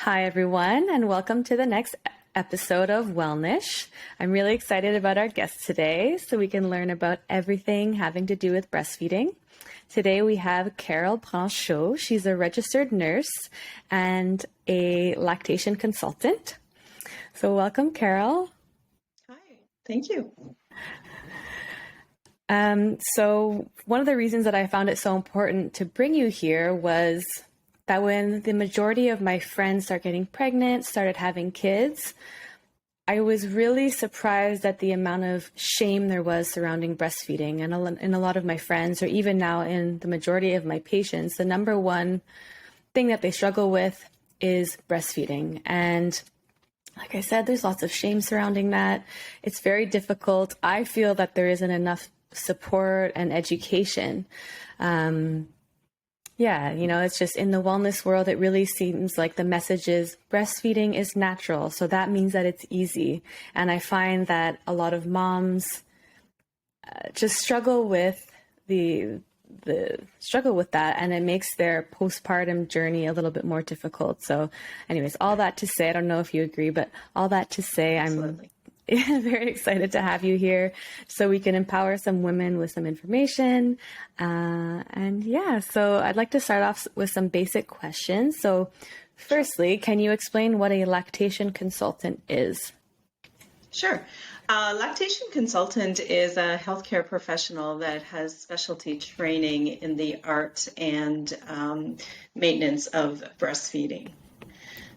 Hi, everyone, and welcome to the next episode of Welln'ish. I'm really excited about our guest today so we can learn about everything having to do with breastfeeding. Today we have Carol Branchaud. She's a registered nurse and a lactation consultant. So welcome, Carol. Hi, thank you. So one of the reasons that I found it so important to bring you here was that when the majority of my friends started getting pregnant, started having kids, I was really surprised at the amount of shame there was surrounding breastfeeding. And in a lot of my friends, or even now in the majority of my patients, the number one thing that they struggle with is breastfeeding. And like I said, there's lots of shame surrounding that. It's very difficult. I feel that there isn't enough support and education. It's just in the wellness world, it really seems like the message is breastfeeding is natural. So that means that it's easy. And I find that a lot of moms just struggle with struggle with that, and it makes their postpartum journey a little bit more difficult. So anyways, all that to say, I don't know if you agree, but all that to say, Absolutely. I'm very excited to have you here so we can empower some women with some information. So I'd like to start off with some basic questions. So firstly, can you explain what a lactation consultant is? Sure. Lactation consultant is a healthcare professional that has specialty training in the art and maintenance of breastfeeding.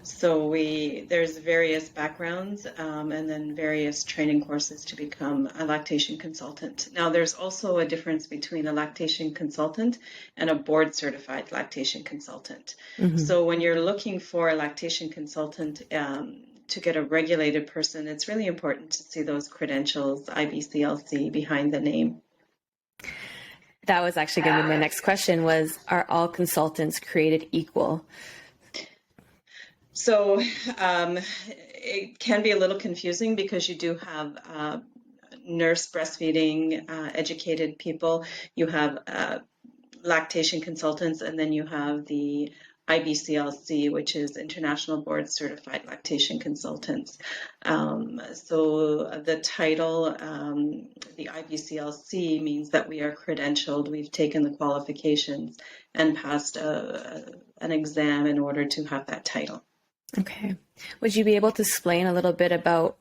So there's various backgrounds and then various training courses to become a lactation consultant. Now, there's also a difference between a lactation consultant and a board-certified lactation consultant. Mm-hmm. So when you're looking for a lactation consultant to get a regulated person, it's really important to see those credentials, IBCLC, behind the name. That was actually going to be my next question was, are all consultants created equal? So it can be a little confusing because you do have nurse breastfeeding educated people, you have lactation consultants, and then you have the IBCLC, which is International Board Certified Lactation Consultants. So the title, the IBCLC, means that we are credentialed, we've taken the qualifications and passed an exam in order to have that title. Okay. Would you be able to explain a little bit about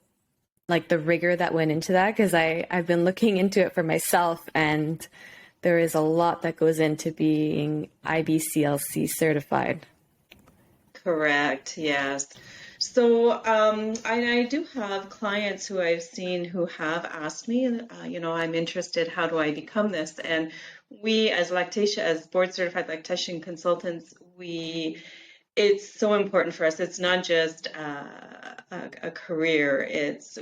like the rigor that went into that? Because I've been looking into it for myself, and there is a lot that goes into being IBCLC certified. Correct. Yes. So I do have clients who I've seen who have asked me, I'm interested, how do I become this? And we as board certified lactation consultants, it's so important for us. It's not just a career.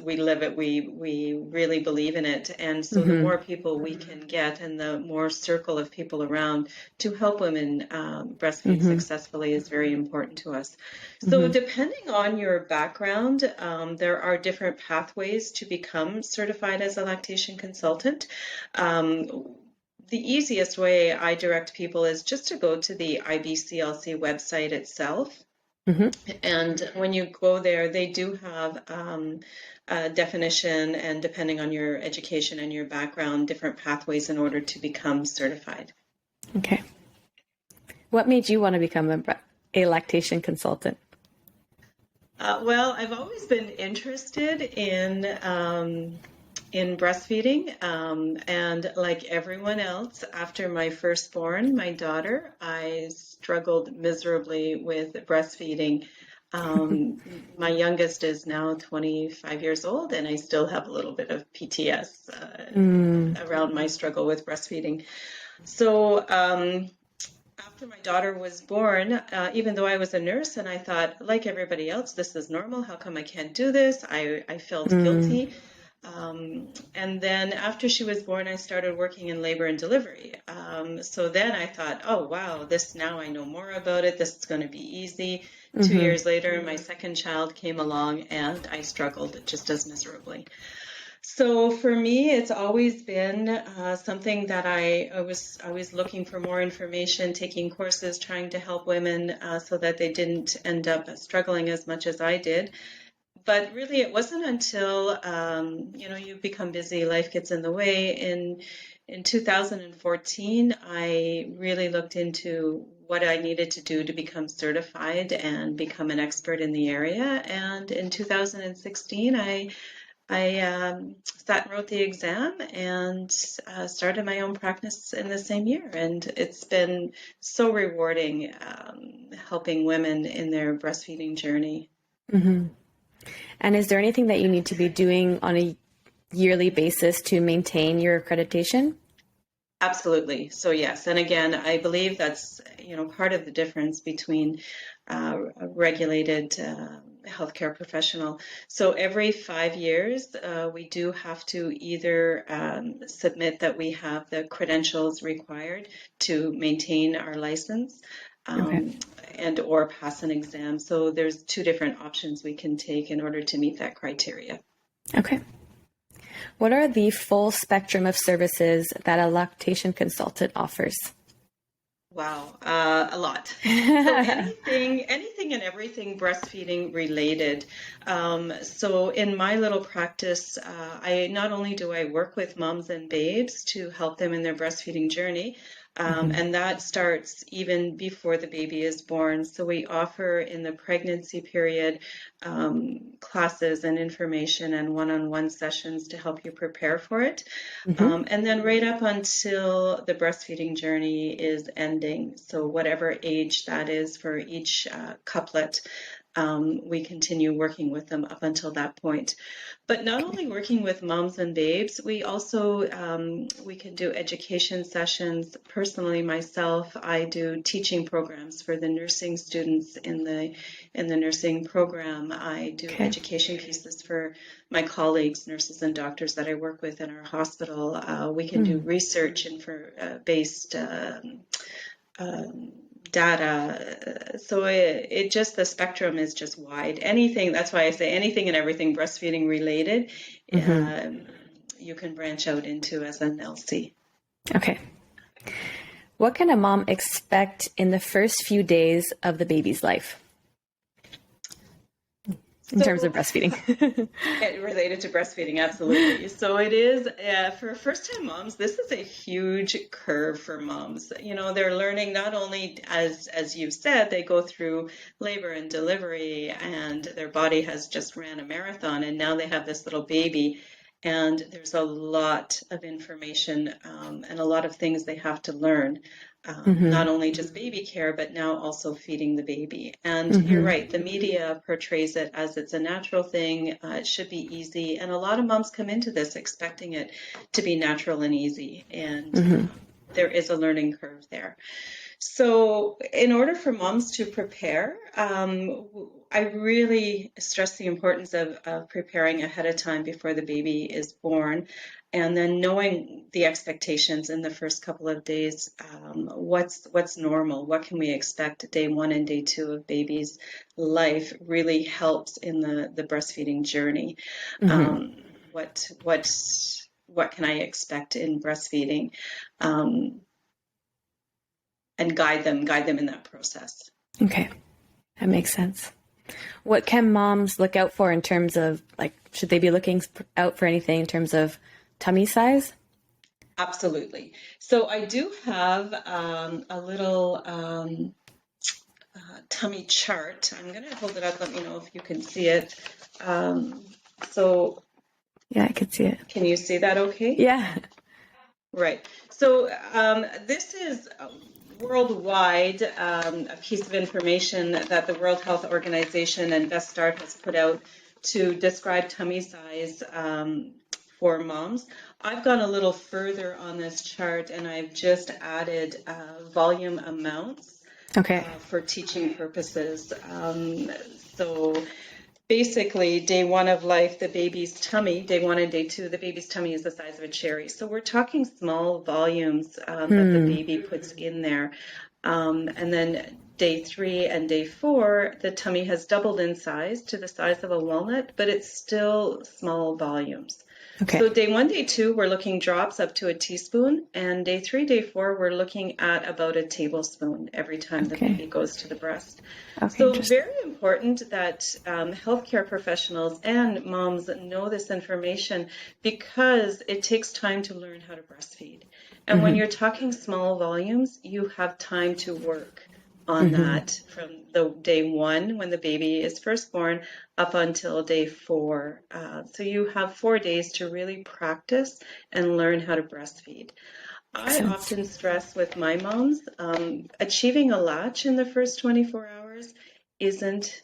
We live it. We really believe in it. And so the more people we can get and the more circle of people around to help women breastfeed successfully is very important to us. So depending on your background, there are different pathways to become certified as a lactation consultant. The easiest way I direct people is just to go to the IBCLC website itself. And when you go there, they do have a definition, and depending on your education and your background, different pathways in order to become certified. Okay. What made you want to become a lactation consultant? Well, I've always been interested in breastfeeding, and like everyone else, after my firstborn, my daughter, I struggled miserably with breastfeeding. My youngest is now 25 years old, and I still have a little bit of PTS around my struggle with breastfeeding. So after my daughter was born, even though I was a nurse and I thought, like everybody else, this is normal, how come I can't do this? I felt guilty. And then after she was born, I started working in labor and delivery. So then I thought, oh, wow, now I know more about it. This is going to be easy. 2 years later, my second child came along and I struggled just as miserably. So for me, it's always been something that I was always looking for more information, taking courses, trying to help women so that they didn't end up struggling as much as I did. But really, it wasn't until you become busy, life gets in the way. In 2014, I really looked into what I needed to do to become certified and become an expert in the area. And in 2016, I sat and wrote the exam and started my own practice in the same year. And it's been so rewarding helping women in their breastfeeding journey. Mm-hmm. And is there anything that you need to be doing on a yearly basis to maintain your accreditation? Absolutely. So yes, and again, I believe that's part of the difference between a regulated healthcare professional. So every 5 years, we do have to either submit that we have the credentials required to maintain our license, Okay. and or pass an exam. So there's two different options we can take in order to meet that criteria. Okay. What are the full spectrum of services that a lactation consultant offers? Wow, a lot. So anything and everything breastfeeding related. So in my little practice, I not only do I work with moms and babes to help them in their breastfeeding journey, and that starts even before the baby is born. So we offer in the pregnancy period classes and information and one-on-one sessions to help you prepare for it. And then right up until the breastfeeding journey is ending. So whatever age that is for each couplet, we continue working with them up until that point. But not only working with moms and babes, we also we can do education sessions. Personally, myself, I do teaching programs for the nursing students in the nursing program. I do education pieces for my colleagues, nurses and doctors that I work with in our hospital. We can do research and for based data. So it just, the spectrum is just wide. Anything, that's why I say anything and everything breastfeeding related, you can branch out into as an LC. Okay. What can a mom expect in the first few days of the baby's life? In terms of breastfeeding. Related to breastfeeding, absolutely. So it is, for first-time moms, this is a huge curve for moms. They're learning not only, as you've said, they go through labor and delivery, and their body has just ran a marathon, and now they have this little baby. And there's a lot of information and a lot of things they have to learn. Not only just baby care, but now also feeding the baby. And you're right, the media portrays it as it's a natural thing, it should be easy. And a lot of moms come into this expecting it to be natural and easy. And there is a learning curve there. So in order for moms to prepare, I really stress the importance of preparing ahead of time before the baby is born, and then knowing the expectations in the first couple of days. What's normal? What can we expect day 1 and day 2 of baby's life really helps in the breastfeeding journey. What can I expect in breastfeeding? And guide them in that process. Okay, that makes sense. What can moms look out for in terms of, should they be looking out for anything in terms of tummy size? Absolutely. So I do have a little tummy chart. I'm going to hold it up. Let me know if you can see it. Yeah, I can see it. Can you see that okay? Yeah. Right. So this is worldwide a piece of information that the World Health Organization and Best Start has put out to describe tummy size for moms. I've gone a little further on this chart, and I've just added volume amounts for teaching purposes. So basically, day 1 of life, the baby's tummy, day 1 and day 2, the baby's tummy is the size of a cherry. So we're talking small volumes that the baby puts in there. And then day 3 and day 4, the tummy has doubled in size to the size of a walnut, but it's still small volumes. Okay. So day 1, day 2, we're looking drops up to a teaspoon, and day 3, day 4, we're looking at about a tablespoon every time the Okay. baby goes to the breast. Okay, So interesting. very important that healthcare professionals and moms know this information, because it takes time to learn how to breastfeed. And when you're talking small volumes, you have time to work on that from the day 1 when the baby is first born up until day 4. So you have 4 days to really practice and learn how to breastfeed. Makes I sense. often stress with my moms, achieving a latch in the first 24 hours isn't,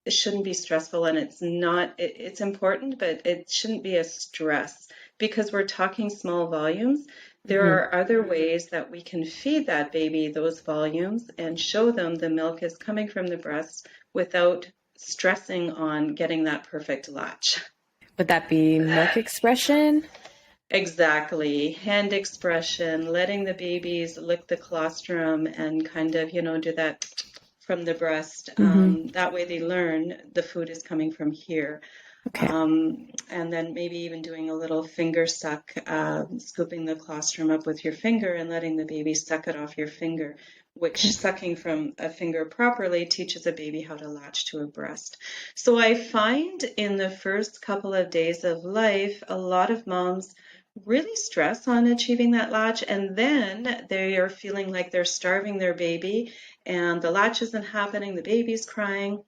it shouldn't be stressful, and it's not, it's important, but it shouldn't be a stress, because we're talking small volumes. There are other ways that we can feed that baby those volumes and show them the milk is coming from the breast without stressing on getting that perfect latch. Would that be milk expression? Exactly. Hand expression, letting the babies lick the colostrum and kind of, do that from the breast. That way they learn the food is coming from here. Okay. And then maybe even doing a little finger suck, scooping the colostrum up with your finger and letting the baby suck it off your finger, which sucking from a finger properly teaches a baby how to latch to a breast. So I find in the first couple of days of life, a lot of moms really stress on achieving that latch, and then they are feeling like they're starving their baby, and the latch isn't happening, the baby's crying.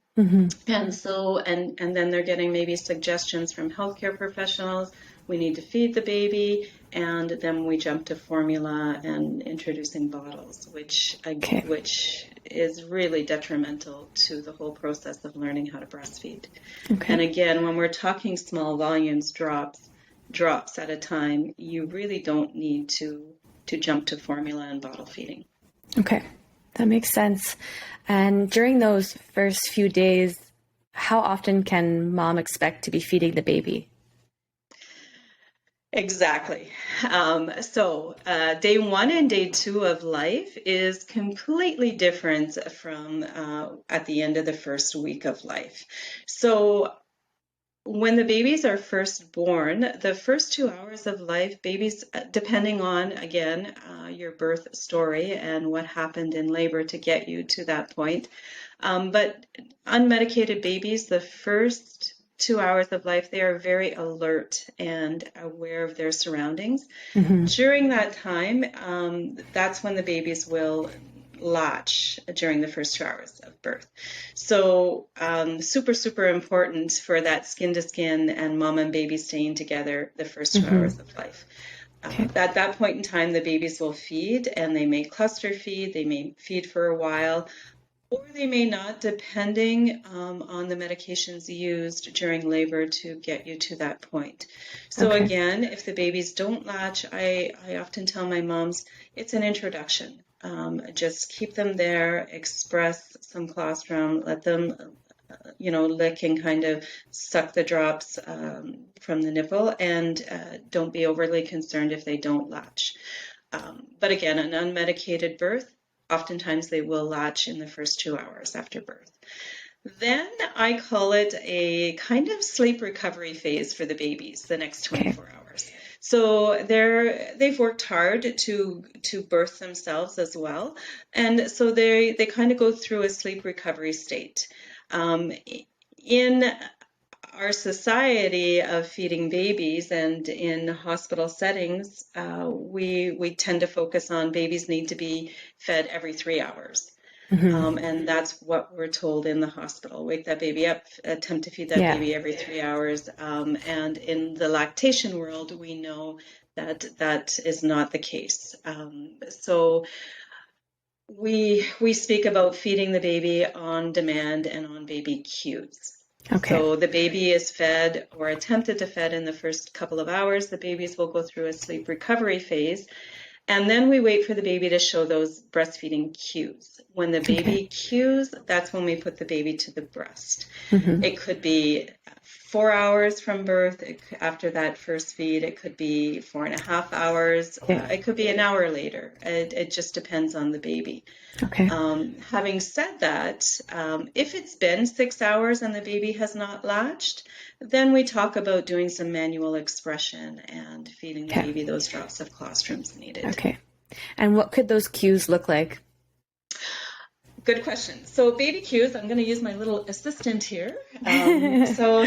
And so, and then they're getting maybe suggestions from healthcare professionals. We need to feed the baby, and then we jump to formula and introducing bottles, which is really detrimental to the whole process of learning how to breastfeed. Okay. And again, when we're talking small volumes, drops at a time, you really don't need to jump to formula and bottle feeding. Okay. That makes sense. And during those first few days, how often can mom expect to be feeding the baby? Exactly. So day 1 and day 2 of life is completely different from at the end of the first week of life. So when the babies are first born, the first 2 hours of life, babies, depending on, again, your birth story and what happened in labor to get you to that point, but unmedicated babies, the first 2 hours of life, they are very alert and aware of their surroundings. During that time, that's when the babies will latch during the first 2 hours of birth. So super, super important for that skin to skin and mom and baby staying together the first 2 hours of life. At that point in time, the babies will feed, and they may cluster feed, they may feed for a while, or they may not, depending on the medications used during labor to get you to that point. So again, if the babies don't latch, I often tell my moms, it's an introduction. Just keep them there, express some colostrum, let them, lick and kind of suck the drops from the nipple, and don't be overly concerned if they don't latch. But again, an unmedicated birth, oftentimes they will latch in the first 2 hours after birth. Then I call it a kind of sleep recovery phase for the babies, the next 24 hours. So they've worked hard to birth themselves as well. And so they kind of go through a sleep recovery state. In our society of feeding babies and in hospital settings, we tend to focus on babies need to be fed every 3 hours. And that's what we're told in the hospital. Wake that baby up, attempt to feed that baby every 3 hours. And in the lactation world, we know that that is not the case. So we speak about feeding the baby on demand and on baby cues. So the baby is fed or attempted to fed in the first couple of hours. The babies will go through a sleep recovery phase. And then we wait for the baby to show those breastfeeding cues. When the baby cues, that's when we put the baby to the breast. It could be 4 hours from birth. After that first feed, it could be 4.5 hours. Okay. It could be an hour later. It just depends on the baby. Okay. Having said that, if it's been 6 hours and the baby has not latched, then we talk about doing some manual expression and feeding the baby those drops of clostrums needed. Okay. And what could those cues look like? Good question. So baby cues, I'm going to use my little assistant here. So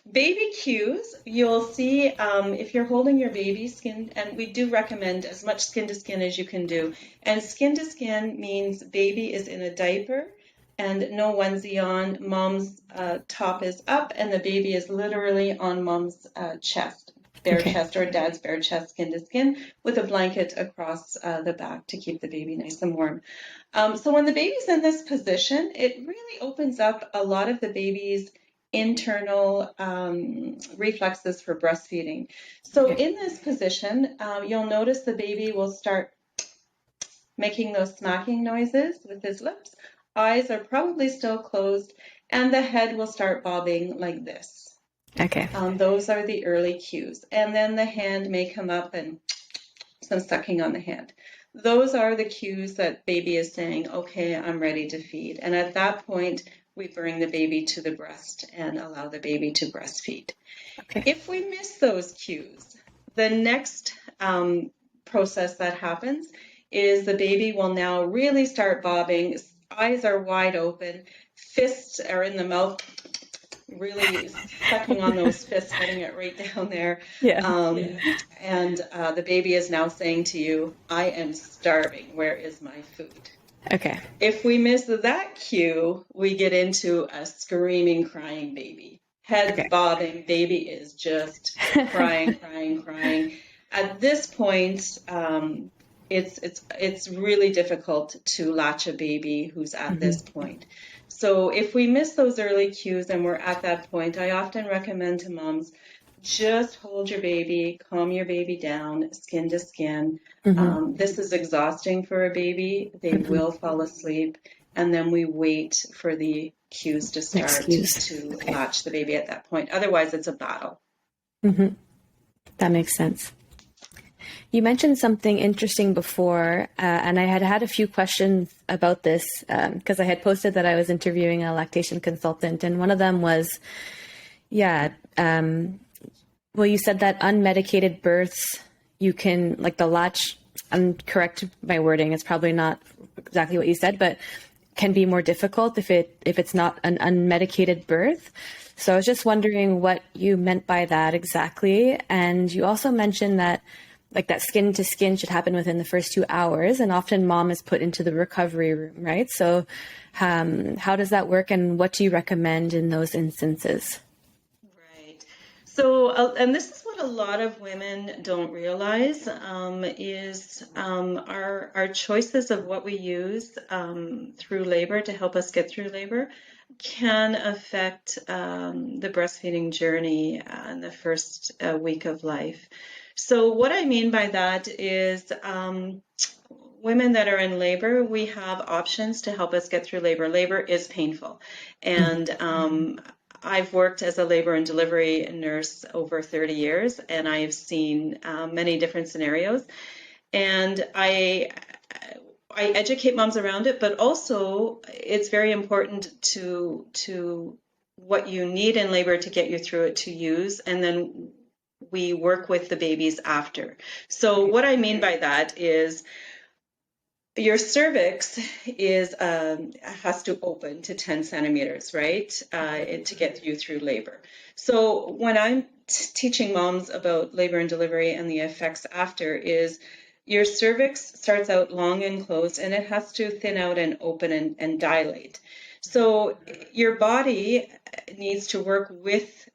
baby cues, you'll see if you're holding your baby skin, and we do recommend as much skin to skin as you can do. And skin to skin means baby is in a diaper and no onesie on. Mom's top is up and the baby is literally on mom's chest. Bare chest, or dad's bare chest, skin to skin, with a blanket across the back to keep the baby nice and warm. So when the baby's in this position, it really opens up a lot of the baby's internal reflexes for breastfeeding. So in this position, you'll notice the baby will start making those smacking noises with his lips. Eyes are probably still closed, and the head will start bobbing like this. Okay. Those are the early cues. And then the hand may come up and some sucking on the hand. Those are the cues that baby is saying, okay, I'm ready to feed. And at that point, we bring the baby to the breast and allow the baby to breastfeed. Okay. If we miss those cues, the next process that happens is the baby will now really start bobbing. Eyes are wide open. Fists are in the mouth, really sucking on those fists, getting it right down there. And the baby is now saying to you, I am starving. Where is my food? Okay. If we miss that cue, we get into a screaming, crying baby. Head bobbing, baby is just crying. At this point, it's really difficult to latch a baby who's at this point. So if we miss those early cues and we're at that point, I often recommend to moms, just hold your baby, calm your baby down, skin to skin. This is exhausting for a baby. They will fall asleep. And then we wait for the cues to start to latch the baby at that point. Otherwise, it's a battle. That makes sense. You mentioned something interesting before, and I had a few questions about this because I had posted that I was interviewing a lactation consultant, and one of them was, you said that unmedicated births, you can, like the latch, correct my wording, it's probably not exactly what you said, but can be more difficult if it's not an unmedicated birth. So I was just wondering what you meant by that exactly. And you also mentioned that like that skin to skin should happen within the first 2 hours, and often mom is put into the recovery room, right? So how does that work, and what do you recommend in those instances? Right. So, and this is what a lot of women don't realize, is our choices of what we use through labor to help us get through labor can affect the breastfeeding journey in the first week of life. So what I mean by that is women that are in labor, we have options to help us get through labor. Labor is painful. And I've worked as a labor and delivery nurse over 30 years, and I've seen many different scenarios. And I educate moms around it, but also it's very important to what you need in labor to get you through it to use, and then we work with the babies after. So what I mean by that is your cervix has to open to 10 centimeters, right, to get you through labor. So when I'm teaching moms about labor and delivery and the effects after is your cervix starts out long and closed, and it has to thin out and open and dilate. So your body needs to work with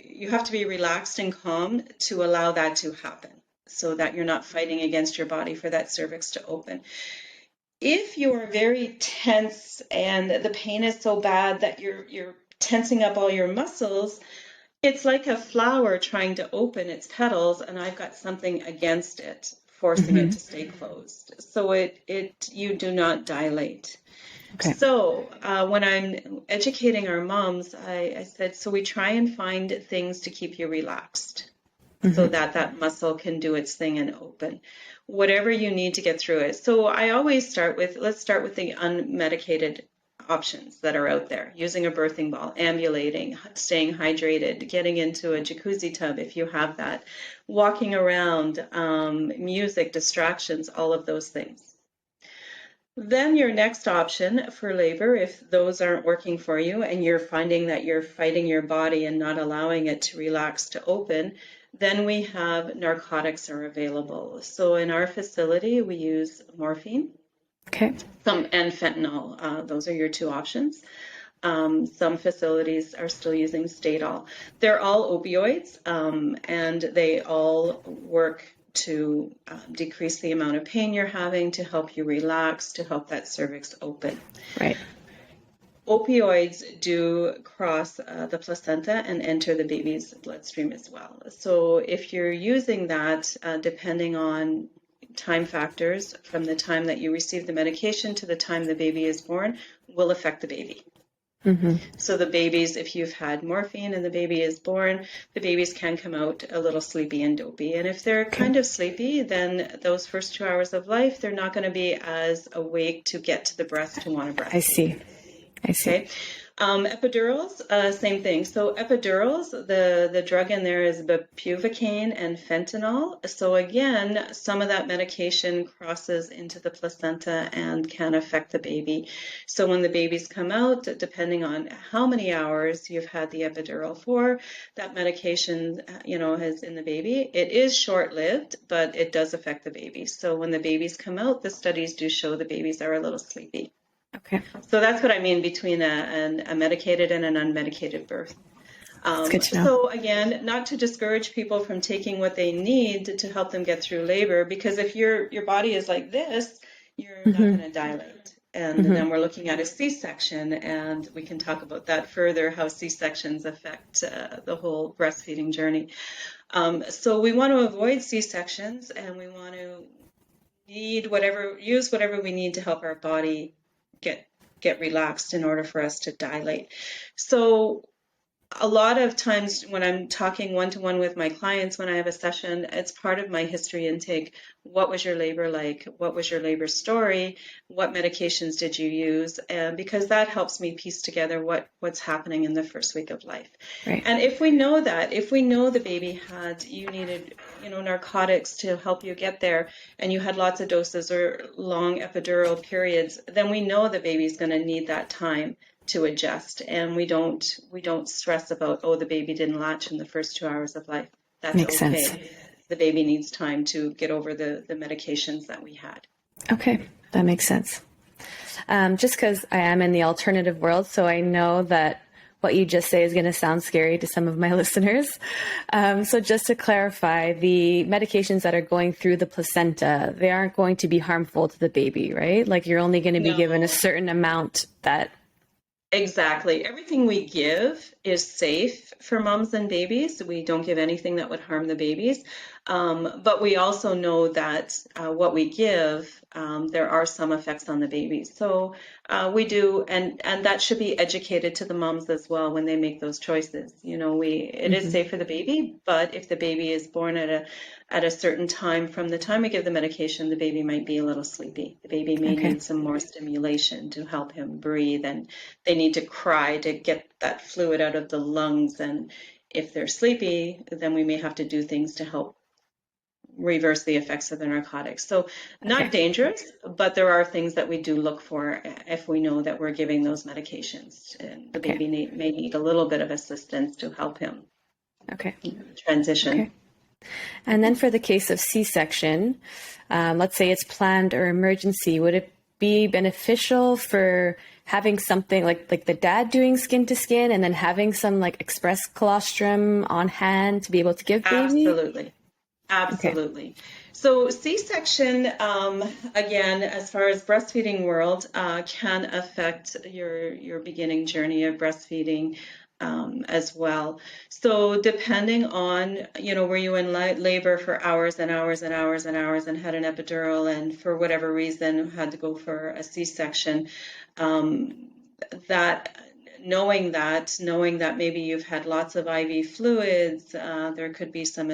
you have to be relaxed and calm to allow that to happen, so that you're not fighting against your body for that cervix to open. If you are very tense and the pain is so bad that you're tensing up all your muscles, it's like a flower trying to open its petals, and I've got something against it, forcing it to stay closed. So you do not dilate. Okay. So when I'm educating our moms, I said, so we try and find things to keep you relaxed so that that muscle can do its thing and open. Whatever you need to get through it. So I always start with, let's start with the unmedicated options that are out there. Using a birthing ball, ambulating, staying hydrated, getting into a jacuzzi tub if you have that, walking around, music, distractions, all of those things. Then your next option for labor, if those aren't working for you and you're finding that you're fighting your body and not allowing it to relax, to open, then we have narcotics are available. So in our facility, we use morphine. Okay. And fentanyl. Those are your two options. Some facilities are still using Stadol. They're all opioids, and they all work to decrease the amount of pain you're having, to help you relax, to help that cervix open. Right. Opioids do cross the placenta and enter the baby's bloodstream as well. So if you're using that, depending on time factors from the time that you receive the medication to the time the baby is born, will affect the baby. So the babies, if you've had morphine and the baby is born, the babies can come out a little sleepy and dopey. And if they're kind of sleepy, then those first 2 hours of life, they're not going to be as awake to get to the breast to want to breastfeed. I see. Okay. Epidurals, same thing. So epidurals, the drug in there is bupivacaine and fentanyl. So again, some of that medication crosses into the placenta and can affect the baby. So when the babies come out, depending on how many hours you've had the epidural for, that medication, is in the baby. It is short-lived, but it does affect the baby. So when the babies come out, the studies do show the babies are a little sleepy. Okay. So that's what I mean between a medicated and an unmedicated birth. That's good to know. So again, not to discourage people from taking what they need to help them get through labor, because if your body is like this, you're not going to dilate. And then we're looking at a C-section, and we can talk about that further, how C-sections affect the whole breastfeeding journey. So we want to avoid C-sections, and we want to use whatever we need to help our body get relaxed in order for us to dilate. So a lot of times when I'm talking one-to-one with my clients, when I have a session, it's part of my history intake. What was your labor like? What was your labor story? What medications did you use? And because that helps me piece together what's happening in the first week of life. Right. And if we know the baby you needed, narcotics to help you get there, and you had lots of doses or long epidural periods, then we know the baby's going to need that time to adjust, and we don't stress about, the baby didn't latch in the first 2 hours of life. That's Makes okay. sense. The baby needs time to get over the medications that we had. Okay, that makes sense. Just because I am in the alternative world, so I know that what you just say is going to sound scary to some of my listeners. So just to clarify, the medications that are going through the placenta, they aren't going to be harmful to the baby, right? Like you're only going to be given a certain amount that... Exactly. Everything we give is safe for moms and babies. We don't give anything that would harm the babies. But we also know that what we give, there are some effects on the babies. So we do, and that should be educated to the moms as well when they make those choices. It is safe for the baby, but if the baby is born at a certain time, from the time we give the medication, the baby might be a little sleepy. The baby may need some more stimulation to help him breathe, and they need to cry to get that fluid out of the lungs. And if they're sleepy, then we may have to do things to help reverse the effects of the narcotics. So not dangerous, but there are things that we do look for if we know that we're giving those medications, and the baby may need a little bit of assistance to help him transition. Okay. And then for the case of C-section, let's say it's planned or emergency, would it be beneficial for having something like the dad doing skin to skin and then having some like express colostrum on hand to be able to give baby? Absolutely. Okay. So C-section, again, as far as breastfeeding world, can affect your beginning journey of breastfeeding. as well. So depending on, were you in labor for hours and hours and hours and hours and had an epidural and for whatever reason had to go for a C-section, that knowing that maybe you've had lots of IV fluids, there could be some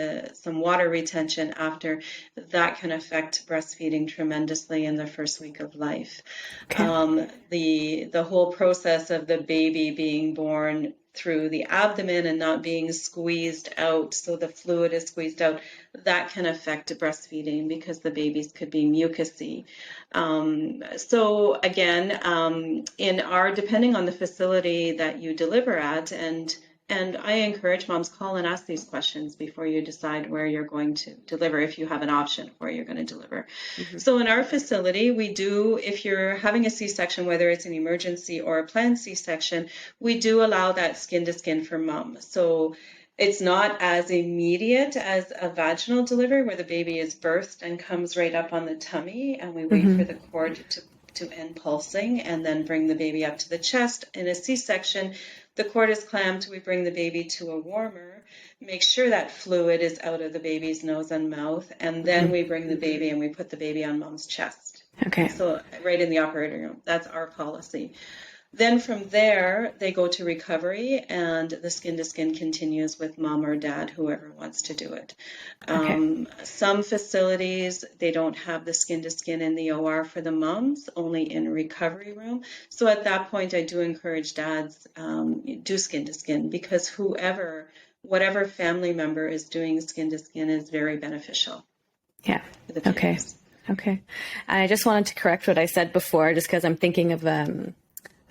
water retention after, that can affect breastfeeding tremendously in the first week of life. Okay. The whole process of the baby being born through the abdomen and not being squeezed out, so the fluid is squeezed out, that can affect breastfeeding because the babies could be mucousy. So again, depending on the facility that you deliver at, and I encourage moms, call and ask these questions before you decide where you're going to deliver, if you have an option where you're going to deliver. So in our facility, we do, if you're having a C-section, whether it's an emergency or a planned C-section, we do allow that skin to skin for mom. So it's not as immediate as a vaginal delivery where the baby is birthed and comes right up on the tummy, and we wait for the cord to end pulsing and then bring the baby up to the chest. In a C-section, the cord is clamped, we bring the baby to a warmer, make sure that fluid is out of the baby's nose and mouth, and then we bring the baby and we put the baby on mom's chest. Okay. So right in the operating room, that's our policy. Then from there, they go to recovery, and the skin-to-skin continues with mom or dad, whoever wants to do it. Okay. Some facilities, they don't have the skin-to-skin in the OR for the moms, only in recovery room. So at that point, I do encourage dads, do skin-to-skin, because whatever family member is doing skin-to-skin is very beneficial. Yeah. Okay. Okay. I just wanted to correct what I said before, just because I'm thinking of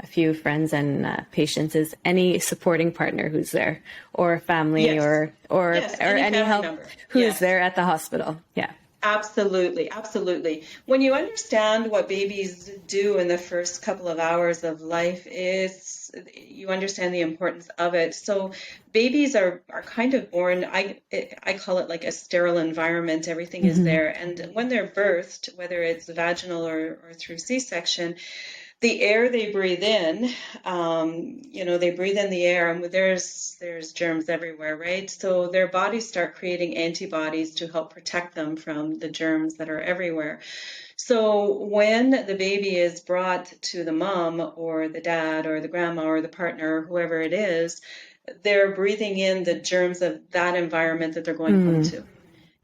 a few friends and patients, is any supporting partner who's there, or family, yes. or any help member who is there at the hospital. Yeah. Absolutely. Absolutely. When you understand what babies do in the first couple of hours of life, you understand the importance of it. So babies are kind of born, I call it like a sterile environment. Everything is there. And when they're birthed, whether it's vaginal or through C-section, the air they breathe in, they breathe in the air, and there's germs everywhere, right? So their bodies start creating antibodies to help protect them from the germs that are everywhere. So when the baby is brought to the mom or the dad or the grandma or the partner, whoever it is, they're breathing in the germs of that environment that they're going home to.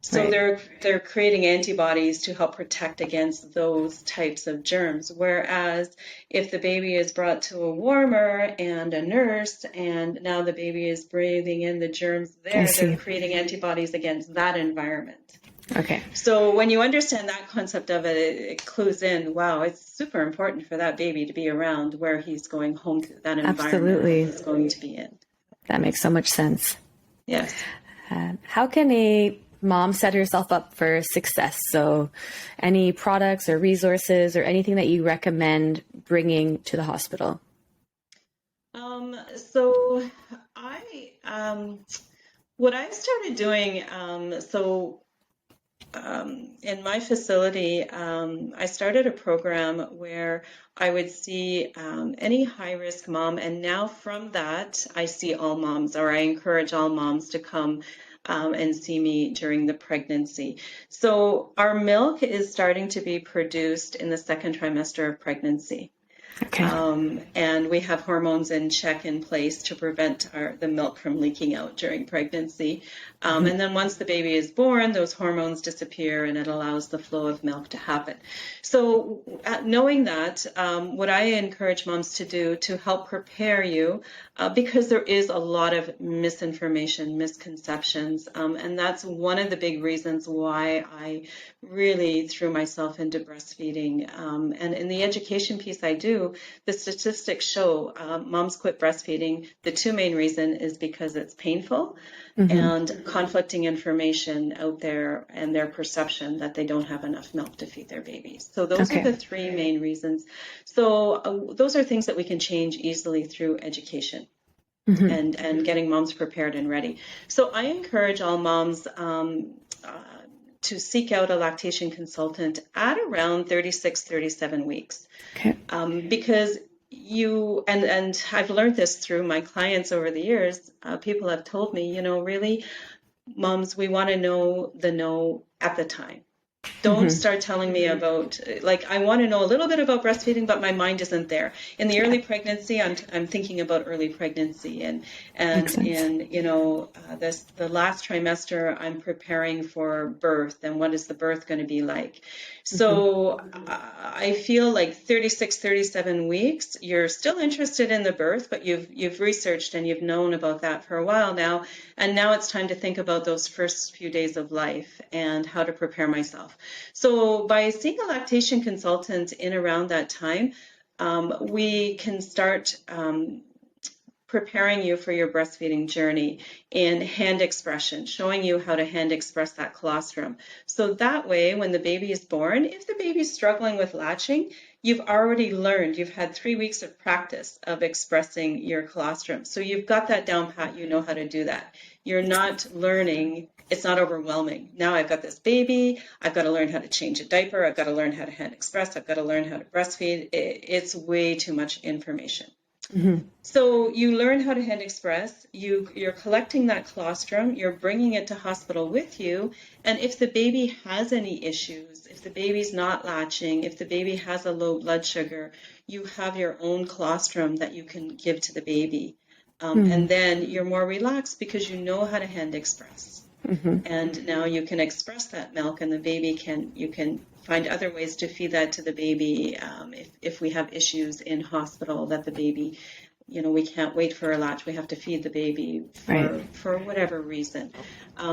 So they're creating antibodies to help protect against those types of germs. Whereas if the baby is brought to a warmer and a nurse, and now the baby is breathing in the germs there, they're creating antibodies against that environment. Okay. So when you understand that concept of it, it clues in, wow, it's super important for that baby to be around where he's going home to, that environment he's going to be in. That makes so much sense. Yes. How can a mom set herself up for success? So any products or resources or anything that you recommend bringing to the hospital? So what I've started doing, in my facility, I started a program where I would see any high-risk mom, and now from that, I see all moms, or I encourage all moms to come and see me during the pregnancy. So our milk is starting to be produced in the second trimester of pregnancy. Okay. And we have hormones in place to prevent the milk from leaking out during pregnancy. And then once the baby is born, those hormones disappear and it allows the flow of milk to happen. So knowing that, what I encourage moms to do to help prepare you, because there is a lot of misinformation, misconceptions, and that's one of the big reasons why I really threw myself into breastfeeding. And in the education piece I do, the statistics show moms quit breastfeeding. The two main reasons is because it's painful and conflicting information out there and their perception that they don't have enough milk to feed their babies. So those are the three main reasons. So those are things that we can change easily through education. And getting moms prepared and ready. So I encourage all moms to seek out a lactation consultant at around 36, 37 weeks. Okay. Because and I've learned this through my clients over the years. People have told me, really, moms, we want to know the no at the time. Don't start telling me about, like, I want to know a little bit about breastfeeding, but my mind isn't there. In the early pregnancy, I'm thinking about early pregnancy, and in the last trimester, I'm preparing for birth and what is the birth going to be like. So I feel like 36, 37 weeks, you're still interested in the birth, but you've researched and you've known about that for a while now, and now it's time to think about those first few days of life and how to prepare myself. So by seeing a lactation consultant in around that time, we can start preparing you for your breastfeeding journey in hand expression, showing you how to hand express that colostrum. So that way, when the baby is born, if the baby's struggling with latching, you've already learned, you've had 3 weeks of practice of expressing your colostrum. So you've got that down pat, you know how to do that. You're not learning, it's not overwhelming. Now I've got this baby, I've got to learn how to change a diaper, I've got to learn how to hand express, I've got to learn how to breastfeed. It's way too much information. So you learn how to hand express, you're collecting that colostrum, you're bringing it to hospital with you, and if the baby has any issues, if the baby's not latching, if the baby has a low blood sugar, you have your own colostrum that you can give to the baby. And then you're more relaxed because you know how to hand express. And now you can express that milk, and the baby you can find other ways to feed that to the baby. If we have issues in hospital that the baby, we can't wait for a latch, we have to feed the baby for whatever reason.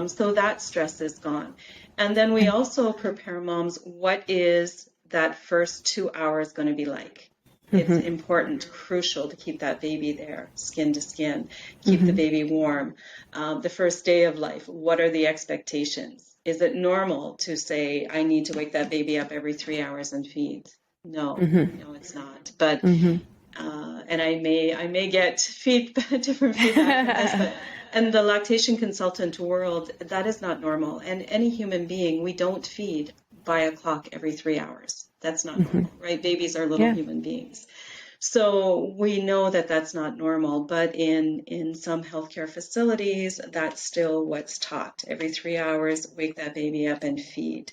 So that stress is gone. And then we also prepare moms, what is that first 2 hours going to be like? It's important, crucial to keep that baby there, skin to skin, keep the baby warm. The first day of life, what are the expectations? Is it normal to say, I need to wake that baby up every 3 hours and feed? No, no, it's not. But, and I may get different feedback from this, but in the lactation consultant world, that is not normal. And any human being, we don't feed by a clock every 3 hours. That's not normal, right? Babies are little human beings. So we know that that's not normal, but in some healthcare facilities, that's still what's taught. Every 3 hours, wake that baby up and feed.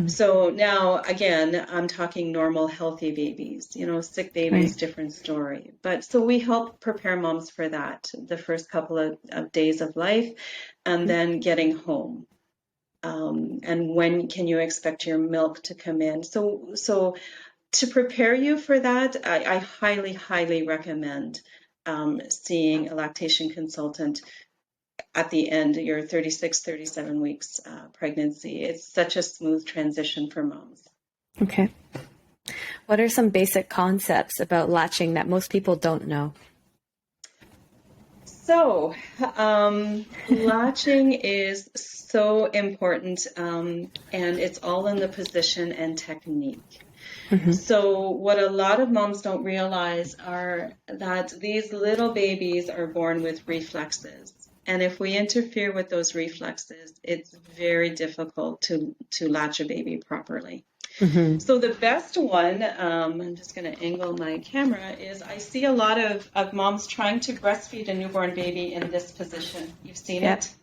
So now, again, I'm talking normal, healthy babies. Sick babies, different story. But so we help prepare moms for that, the first couple of days of life, and then getting home. And when can you expect your milk to come in? So to prepare you for that, I highly, highly recommend seeing a lactation consultant at the end of your 36, 37 weeks pregnancy. It's such a smooth transition for moms. Okay. What are some basic concepts about latching that most people don't know? So, latching is so important, and it's all in the position and technique. So what a lot of moms don't realize are that these little babies are born with reflexes. And if we interfere with those reflexes, it's very difficult to latch a baby properly. So the best one, I'm just going to angle my camera, is I see a lot of moms trying to breastfeed a newborn baby in this position. You've seen it?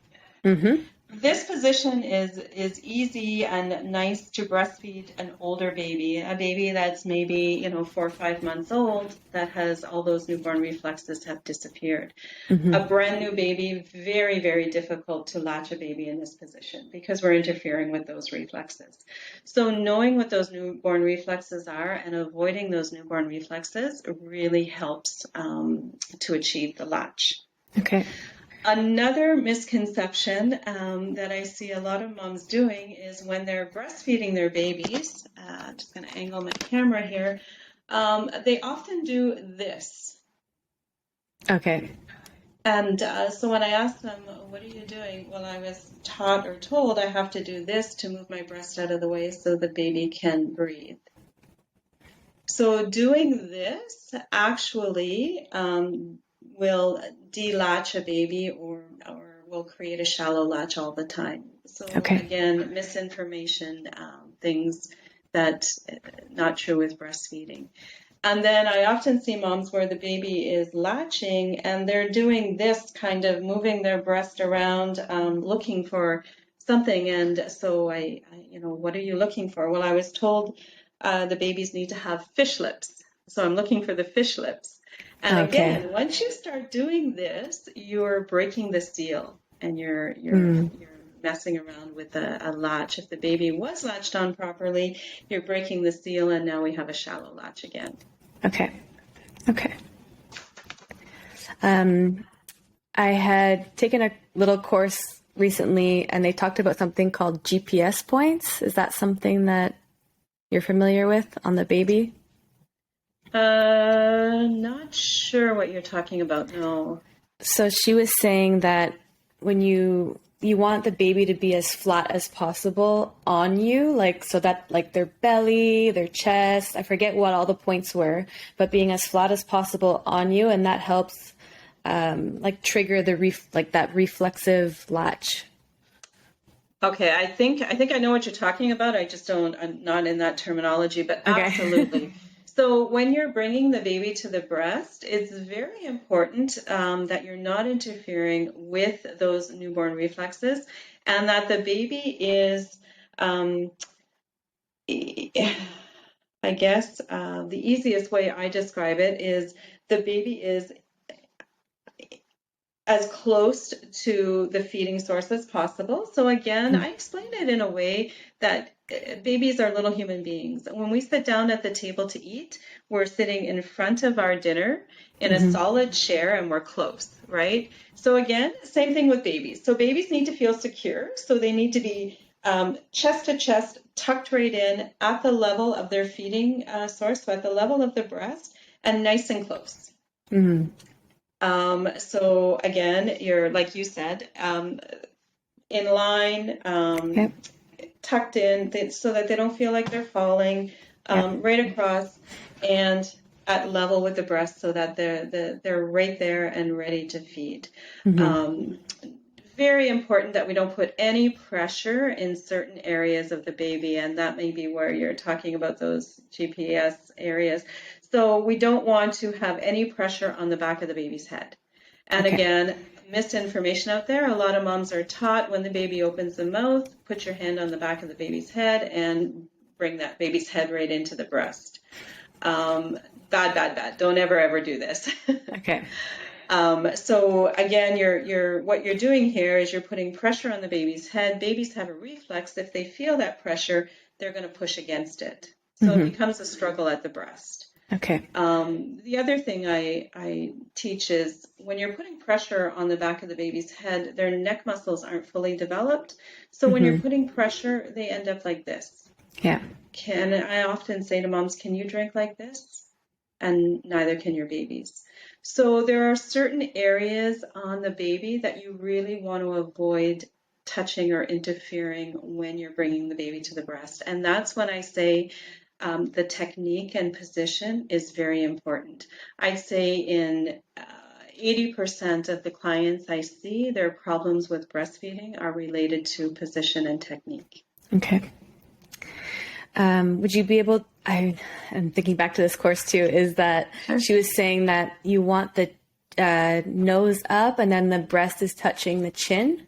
This position is easy and nice to breastfeed an older baby, a baby that's maybe 4 or 5 months old that has all those newborn reflexes have disappeared. A brand new baby, very, very difficult to latch a baby in this position because we're interfering with those reflexes. So knowing what those newborn reflexes are and avoiding those newborn reflexes really helps to achieve the latch. Okay. Another misconception that I see a lot of moms doing is when they're breastfeeding their babies, I'm just going to angle my camera here, they often do this. Okay. And so when I ask them, what are you doing? Well, I was taught or told I have to do this to move my breast out of the way so the baby can breathe. So doing this actually will delatch a baby or will create a shallow latch all the time. So again, misinformation, things that not true with breastfeeding. And then I often see moms where the baby is latching and they're doing this kind of moving their breast around, looking for something. And so what are you looking for? Well, I was told the babies need to have fish lips. So I'm looking for the fish lips. And Okay. again, once you start doing this, you're breaking the seal and you're messing around with a latch. If the baby was latched on properly, you're breaking the seal, and now we have a shallow latch again. Okay. Okay. I had taken a little course recently and they talked about something called GPS points. Is that something that you're familiar with on the baby? Not sure what you're talking about, no. So she was saying that when you want the baby to be as flat as possible on you, like so that like their belly, their chest, I forget what all the points were, but being as flat as possible on you, and that helps like trigger that reflexive latch. Okay, I think I know what you're talking about. I'm not in that terminology, but Okay. absolutely. So when you're bringing the baby to the breast, it's very important that you're not interfering with those newborn reflexes, and that the baby is, I guess, the easiest way I describe it is the baby is as close to the feeding source as possible. So again, I explain it in a way that babies are little human beings. When we sit down at the table to eat, we're sitting in front of our dinner in a solid chair and we're close, right? So again, same thing with babies. So babies need to feel secure. So they need to be chest to chest, tucked right in at the level of their feeding source, so at the level of the breast, and nice and close. So again, you're, like you said, in line, Yep. tucked in, so that they don't feel like they're falling, right across and at level with the breast, so that they're right there and ready to feed. Very important that we don't put any pressure in certain areas of the baby, and that may be where you're talking about those GPS areas. So we don't want to have any pressure on the back of the baby's head. And again, misinformation out there. A lot of moms are taught when the baby opens the mouth, put your hand on the back of the baby's head and bring that baby's head right into the breast. Bad. Don't ever do this. Okay. So again, what you're doing here is you're putting pressure on the baby's head. Babies have a reflex. If they feel that pressure, they're going to push against it. So it becomes a struggle at the breast. Okay. The other thing I teach is when you're putting pressure on the back of the baby's head, their neck muscles aren't fully developed. So when you're putting pressure, they end up like this. Yeah. I often say to moms, can you drink like this? And neither can your babies. So there are certain areas on the baby that you really want to avoid touching or interfering when you're bringing the baby to the breast. And that's when I say the technique and position is very important. I'd say in 80% of the clients I see, their problems with breastfeeding are related to position and technique. Okay. Would you be able, I'm thinking back to this course too, is that she was saying that you want the nose up and then the breast is touching the chin?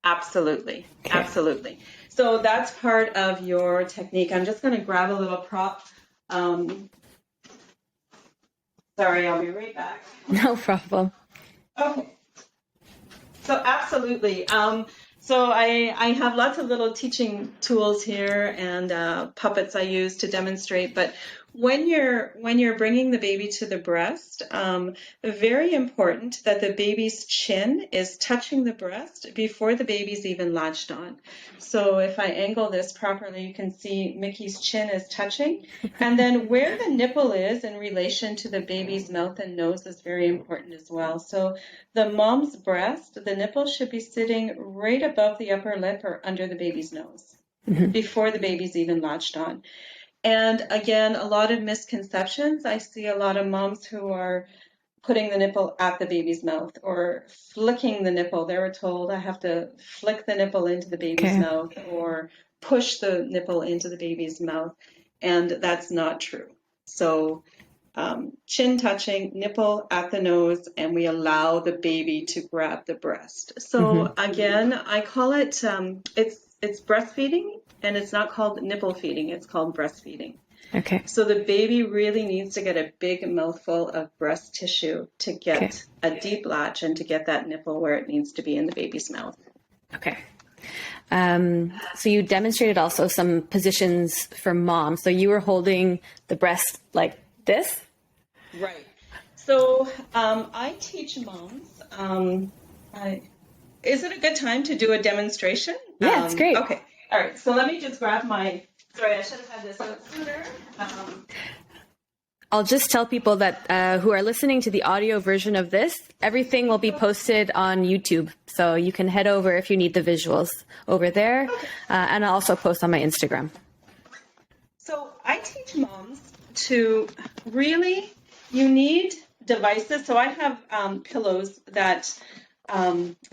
Absolutely. Okay. Absolutely. So that's part of your technique. I'm just going to grab a little prop. Sorry, I'll be right back. No problem. Okay. So absolutely. So I have lots of little teaching tools here and puppets I use to demonstrate. But when you're bringing the baby to the breast, very important that the baby's chin is touching the breast before the baby's even latched on. So if I angle this properly, you can see Mickey's chin is touching. And then where the nipple is in relation to the baby's mouth and nose is very important as well. So the mom's breast, the nipple should be sitting right above the upper lip or under the baby's nose before the baby's even latched on. And again, a lot of misconceptions. I see a lot of moms who are putting the nipple at the baby's mouth or flicking the nipple. They were told I have to flick the nipple into the baby's mouth or push the nipple into the baby's mouth. And that's not true. So chin touching, nipple at the nose, and we allow the baby to grab the breast. So again, I call it, it's breastfeeding, and it's not called nipple feeding, it's called breastfeeding. Okay. So the baby really needs to get a big mouthful of breast tissue to get a deep latch and to get that nipple where it needs to be in the baby's mouth. Okay. So you demonstrated also some positions for mom. So you were holding the breast like this? Right. So I teach moms. Is it a good time to do a demonstration? Yeah, it's great. Okay. All right. So let me just grab my, sorry, I should have had this out sooner. I'll just tell people that who are listening to the audio version of this, everything will be posted on YouTube. So you can head over if you need the visuals over there. Okay. And I'll also post on my Instagram. So I teach moms to really, you need devices. So I have pillows that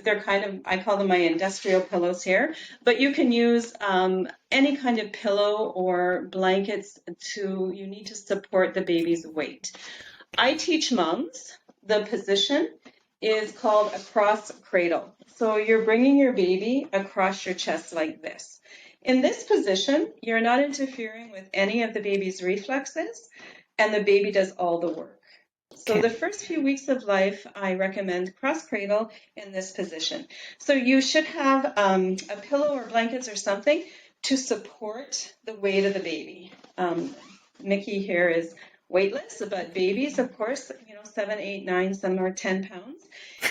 they're kind of, I call them my industrial pillows here, but you can use any kind of pillow or blankets you need to support the baby's weight. I teach moms, the position is called a cross cradle. So you're bringing your baby across your chest like this. In this position, you're not interfering with any of the baby's reflexes, and the baby does all the work. So the first few weeks of life, I recommend cross cradle in this position. So you should have a pillow or blankets or something to support the weight of the baby. Mickey here is weightless, but babies, of course, 7, 8, 9, some are 10 pounds.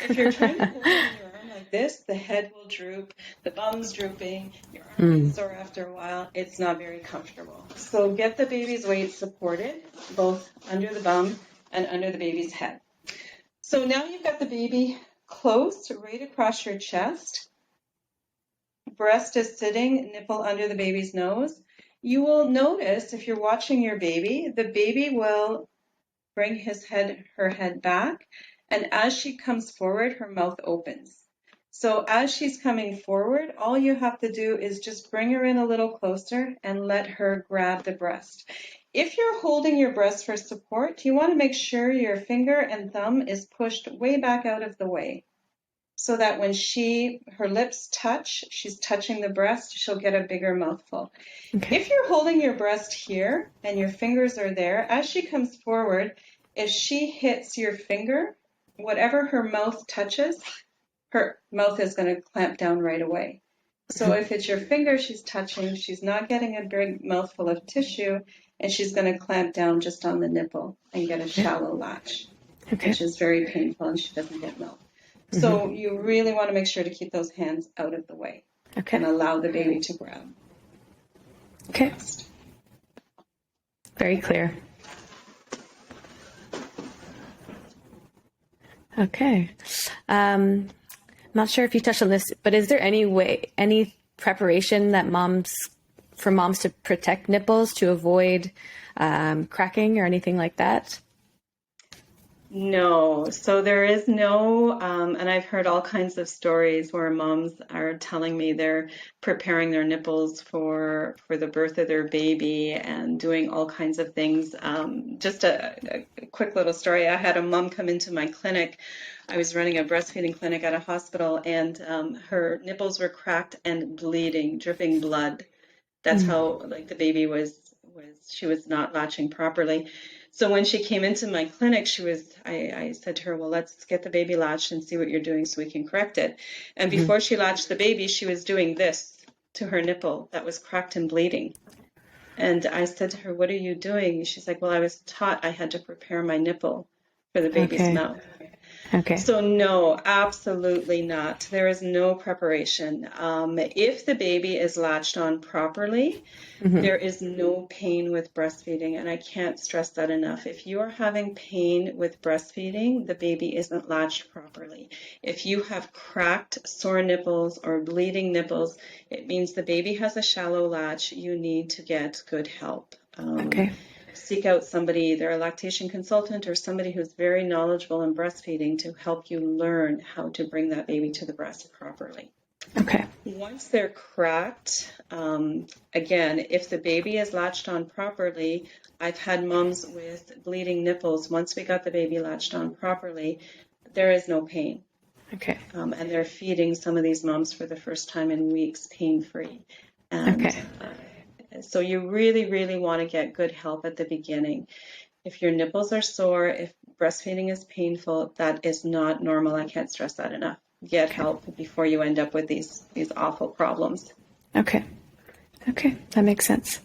If you're trying to hold on your arm like this, the head will droop, the bum's drooping, your arm is sore after a while. It's not very comfortable. So get the baby's weight supported, both under the bum and under the baby's head. So now you've got the baby close, right across your chest. Breast is sitting, nipple under the baby's nose. You will notice, if you're watching your baby, the baby will bring her head back, and as she comes forward, her mouth opens. So as she's coming forward, all you have to do is just bring her in a little closer and let her grab the breast. If you're holding your breast for support, you want to make sure your finger and thumb is pushed way back out of the way, so that when her lips touch, she's touching the breast, she'll get a bigger mouthful. Okay. If you're holding your breast here and your fingers are there, as she comes forward, if she hits your finger, whatever her mouth touches, her mouth is going to clamp down right away. So if it's your finger she's touching, she's not getting a big mouthful of tissue, and she's going to clamp down just on the nipple and get a shallow latch, which is very painful, and she doesn't get milk. So you really want to make sure to keep those hands out of the way and allow the baby to grab. Okay. Very clear. Okay. Not sure if you touched on this, but is there any preparation that for moms to protect nipples to avoid cracking or anything like that? No, so there is no, and I've heard all kinds of stories where moms are telling me they're preparing their nipples for the birth of their baby and doing all kinds of things. Just a quick little story. I had a mom come into my clinic. I was running a breastfeeding clinic at a hospital, and her nipples were cracked and bleeding, dripping blood. That's how, like, the baby she was not latching properly. So when she came into my clinic, I said to her, well, let's get the baby latched and see what you're doing so we can correct it. And before she latched the baby, she was doing this to her nipple that was cracked and bleeding. And I said to her, what are you doing? She's like, well, I was taught I had to prepare my nipple for the baby's mouth. Okay. So no, absolutely not. There is no preparation. If the baby is latched on properly, there is no pain with breastfeeding, and I can't stress that enough. If you are having pain with breastfeeding, the baby isn't latched properly. If you have cracked, sore nipples or bleeding nipples, it means the baby has a shallow latch. You need to get good help. Seek out somebody, either a lactation consultant or somebody who's very knowledgeable in breastfeeding, to help you learn how to bring that baby to the breast properly. Okay. Once they're cracked, again, if the baby is latched on properly, I've had moms with bleeding nipples. Once we got the baby latched on properly, there is no pain. Okay. And they're feeding some of these moms for the first time in weeks pain-free. And Okay. so you really, really want to get good help at the beginning. If your nipples are sore, if breastfeeding is painful, that is not normal. I can't stress that enough. Get help before you end up with these awful problems. Okay. Okay. That makes sense.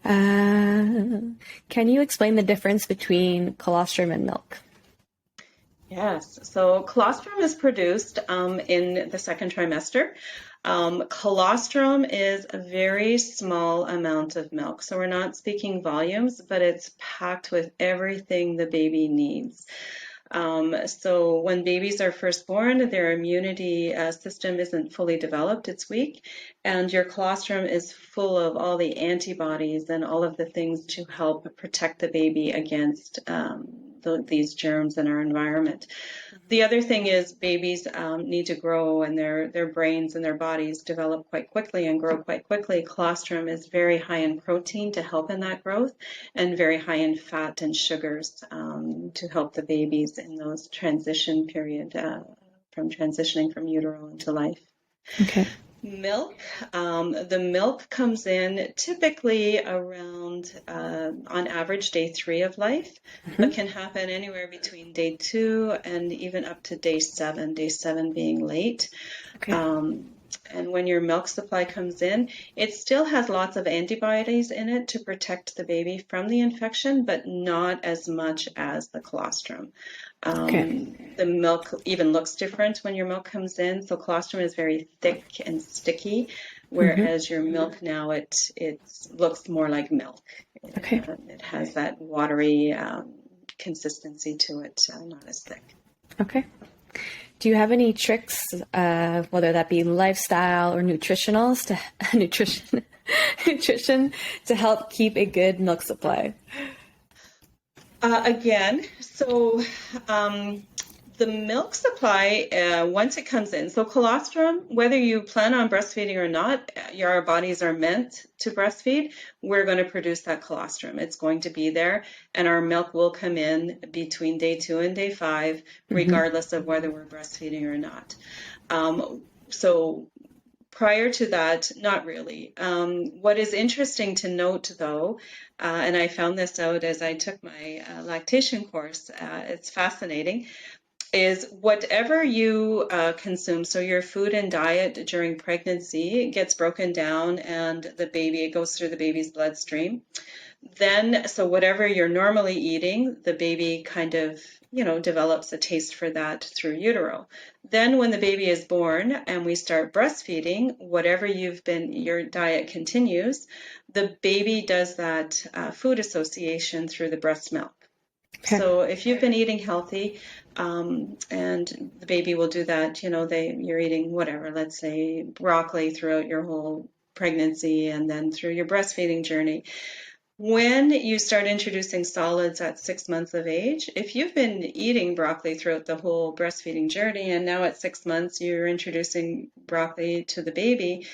Can you explain the difference between colostrum and milk? Yes. So colostrum is produced in the second trimester. Colostrum is a very small amount of milk. So we're not speaking volumes, but it's packed with everything the baby needs. So when babies are first born, their immunity system isn't fully developed, it's weak, and your colostrum is full of all the antibodies and all of the things to help protect the baby against these germs in our environment. The other thing is babies need to grow, and their brains and their bodies develop quite quickly and grow quite quickly. Colostrum is very high in protein to help in that growth, and very high in fat and sugars to help the babies in those transition period from transitioning from utero into life. Okay. Milk. The milk comes in typically around, on average, day 3 of life, but can happen anywhere between day 2 and even up to day 7 being late. Okay. And when your milk supply comes in, it still has lots of antibodies in it to protect the baby from the infection, but not as much as the colostrum. The milk even looks different when your milk comes in. So colostrum is very thick and sticky, whereas your milk now, it looks more like milk. Okay. It has that watery consistency to it, not as thick. Okay. Do you have any tricks, whether that be lifestyle or nutritionals nutrition to help keep a good milk supply? So the milk supply, once it comes in, so colostrum, whether you plan on breastfeeding or not, our bodies are meant to breastfeed. We're going to produce that colostrum. It's going to be there, and our milk will come in between day 2 and day 5, regardless of whether we're breastfeeding or not. So prior to that, not really. What is interesting to note, though, and I found this out as I took my lactation course, it's fascinating, is whatever you consume, so your food and diet during pregnancy gets broken down and it goes through the baby's bloodstream. Then, so whatever you're normally eating, the baby kind of, develops a taste for that through utero. Then when the baby is born and we start breastfeeding, whatever your diet continues, the baby does that food association through the breast milk. Okay. So if you've been eating healthy, and the baby will do that, you're eating whatever, let's say broccoli throughout your whole pregnancy and then through your breastfeeding journey. When you start introducing solids at 6 months of age, if you've been eating broccoli throughout the whole breastfeeding journey and now at 6 months you're introducing broccoli to the baby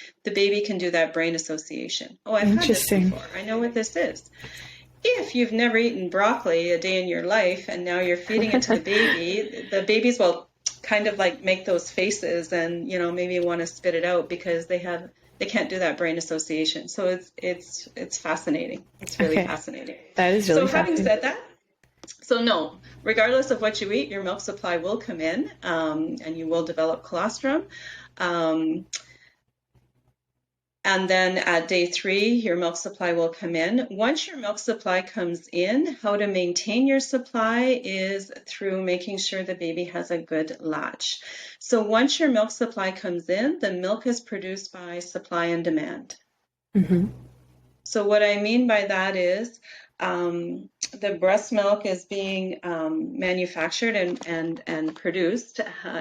can do that brain association. Oh, I've had this before. I know what this is. If you've never eaten broccoli a day in your life and now you're feeding it to the babies will kind of like make those faces and, maybe want to spit it out because they can't do that brain association. So it's fascinating. It's really fascinating. That is really fascinating. So having said that, so no, regardless of what you eat, your milk supply will come in and you will develop colostrum. And then at day 3, your milk supply will come in. Once your milk supply comes in, how to maintain your supply is through making sure the baby has a good latch. So once your milk supply comes in, the milk is produced by supply and demand. So what I mean by that is the breast milk is being manufactured and produced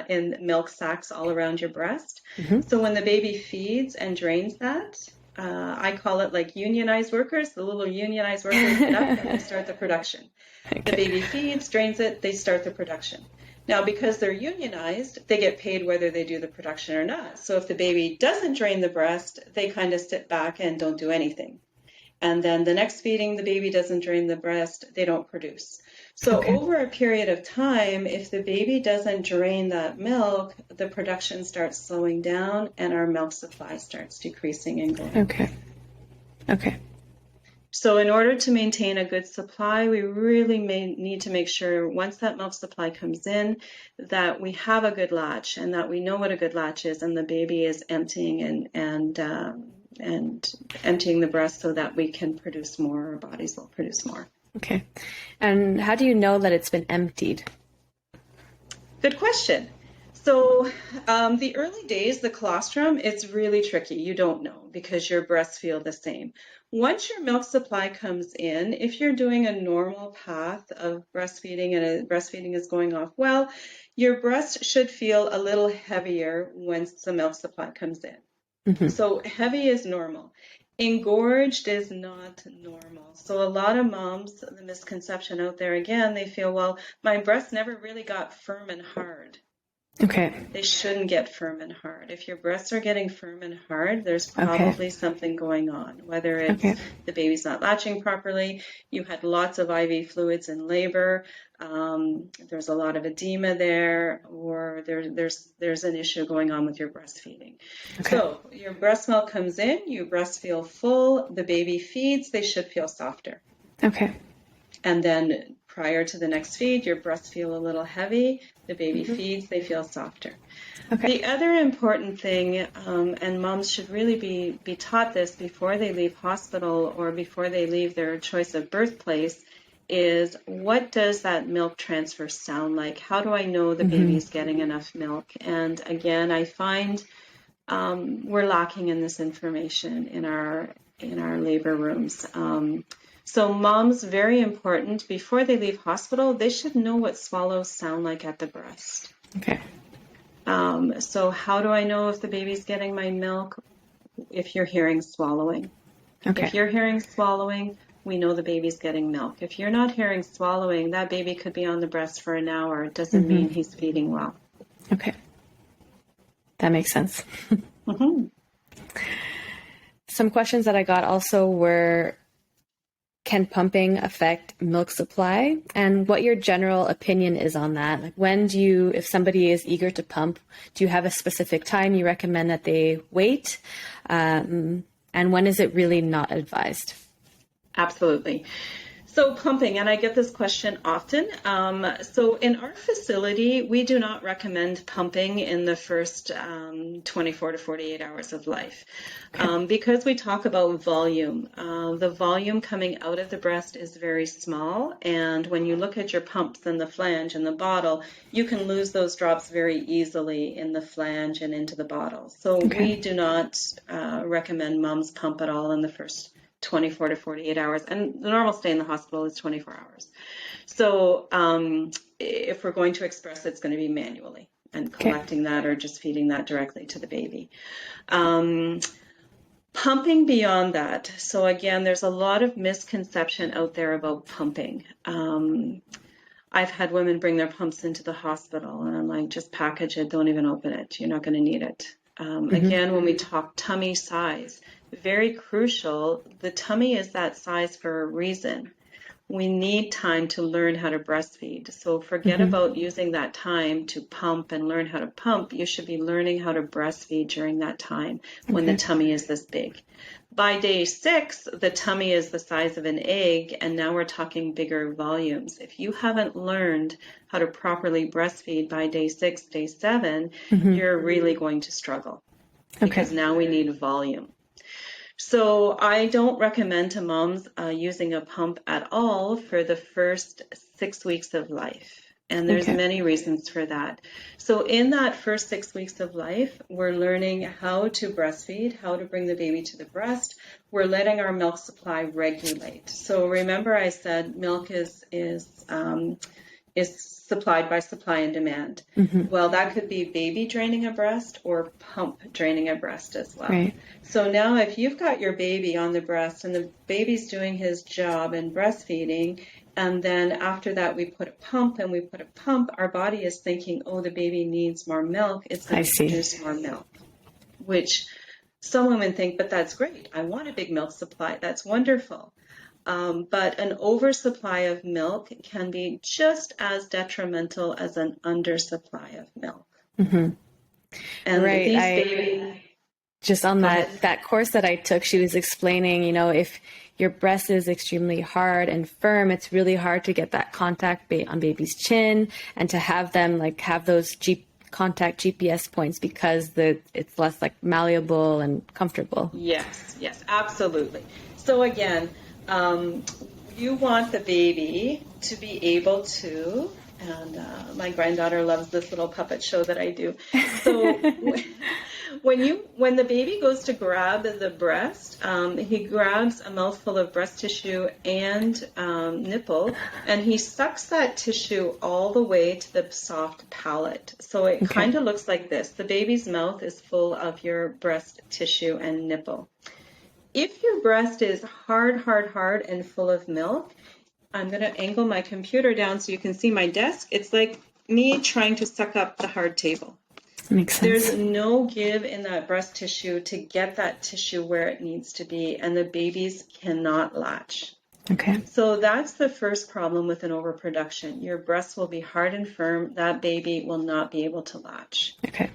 in milk sacs all around your breast. So when the baby feeds and drains that, I call it like unionized workers. The little unionized workers get up and they start the production. The baby feeds, drains it, they start the production. Now, because they're unionized, they get paid whether they do the production or not. So if the baby doesn't drain the breast, they kind of sit back and don't do anything. And then the next feeding, the baby doesn't drain the breast, they don't produce. So over a period of time, if the baby doesn't drain that milk, the production starts slowing down and our milk supply starts decreasing and going. Okay. So in order to maintain a good supply, we really need to make sure once that milk supply comes in, that we have a good latch and that we know what a good latch is and the baby is emptying and emptying the breast so that we can produce more, our bodies will produce more. Okay. And how do you know that it's been emptied? Good question. So the early days, the colostrum, it's really tricky. You don't know because your breasts feel the same. Once your milk supply comes in, if you're doing a normal path of breastfeeding and breastfeeding is going off well, your breast should feel a little heavier once the milk supply comes in. Mm-hmm. So heavy is normal. Engorged is not normal. So a lot of moms, the misconception out there again, they feel, well, my breast never really got firm and hard. Okay. They shouldn't get firm and hard. If your breasts are getting firm and hard, there's probably something going on, whether it's the baby's not latching properly, you had lots of IV fluids in labor, there's a lot of edema there, or there's an issue going on with your breastfeeding. So your breast milk comes in, your breasts feel full, the baby feeds, they should feel softer. Okay. And then prior to the next feed, your breasts feel a little heavy, the baby feeds, they feel softer. The other important thing, and moms should really be taught this before they leave hospital or before they leave their choice of birthplace, is what does that milk transfer sound like? How do I know the baby's getting enough milk? And again, I find we're lacking in this information in our labor rooms. So moms, very important, before they leave hospital, they should know what swallows sound like at the breast. Okay. So how do I know if the baby's getting my milk? If you're hearing swallowing. Okay. If you're hearing swallowing, we know the baby's getting milk. If you're not hearing swallowing, that baby could be on the breast for an hour. It doesn't mean he's feeding well. Okay. That makes sense. Some questions that I got also were, can pumping affect milk supply, and what your general opinion is on that? Like, when do you, if somebody is eager to pump, do you have a specific time you recommend that they wait? And when is it really not advised? Absolutely. So pumping, and I get this question often. So in our facility, we do not recommend pumping in the first 24 to 48 hours of life because we talk about volume. The volume coming out of the breast is very small, and when you look at your pumps in the flange and the bottle, you can lose those drops very easily in the flange and into the bottle. So we do not recommend moms pump at all in the first 24 to 48 hours, and the normal stay in the hospital is 24 hours. So if we're going to express, it's going to be manually and collecting that or just feeding that directly to the baby. Pumping beyond that. So again, there's a lot of misconception out there about pumping. I've had women bring their pumps into the hospital and I'm like, just package it, don't even open it. You're not going to need it. Again, when we talk tummy size, very crucial, the tummy is that size for a reason. We need time to learn how to breastfeed. So forget about using that time to pump and learn how to pump. You should be learning how to breastfeed during that time when the tummy is this big. By day 6, the tummy is the size of an egg, and now we're talking bigger volumes. If you haven't learned how to properly breastfeed by day 6, day 7, you're really going to struggle because now we need volume. So I don't recommend to moms using a pump at all for the first 6 weeks of life. And there's many reasons for that. So in that first 6 weeks of life, we're learning how to breastfeed, how to bring the baby to the breast. We're letting our milk supply regulate. So remember I said milk is supplied by supply and demand. Well, that could be baby draining a breast or pump draining a breast as well. So now if you've got your baby on the breast and the baby's doing his job in breastfeeding And then after that, we put a pump, and we put a pump. Our body is thinking, oh, the baby needs more milk. It's going to produce more milk, which some women think, but that's great. I want a big milk supply. That's wonderful. But an oversupply of milk can be just as detrimental as an undersupply of milk. Mm-hmm. And right. these babies... Just on that course that I took, she was explaining, if your breast is extremely hard and firm, it's really hard to get that contact on baby's chin and to have them have those contact GPS points because it's less malleable and comfortable. Yes, absolutely. So again, you want the baby to be able to, and my granddaughter loves this little puppet show that I do. So when the baby goes to grab the breast, he grabs a mouthful of breast tissue and nipple, and he sucks that tissue all the way to the soft palate. So it kind of looks like this. The baby's mouth is full of your breast tissue and nipple. If your breast is hard, and full of milk, I'm going to angle my computer down so you can see my desk. It's like me trying to suck up the hard table. Makes sense. There's no give in that breast tissue to get that tissue where it needs to be, and the babies cannot latch. Okay. So that's the first problem with an overproduction. Your breast will be hard and firm. That baby will not be able to latch. Okay.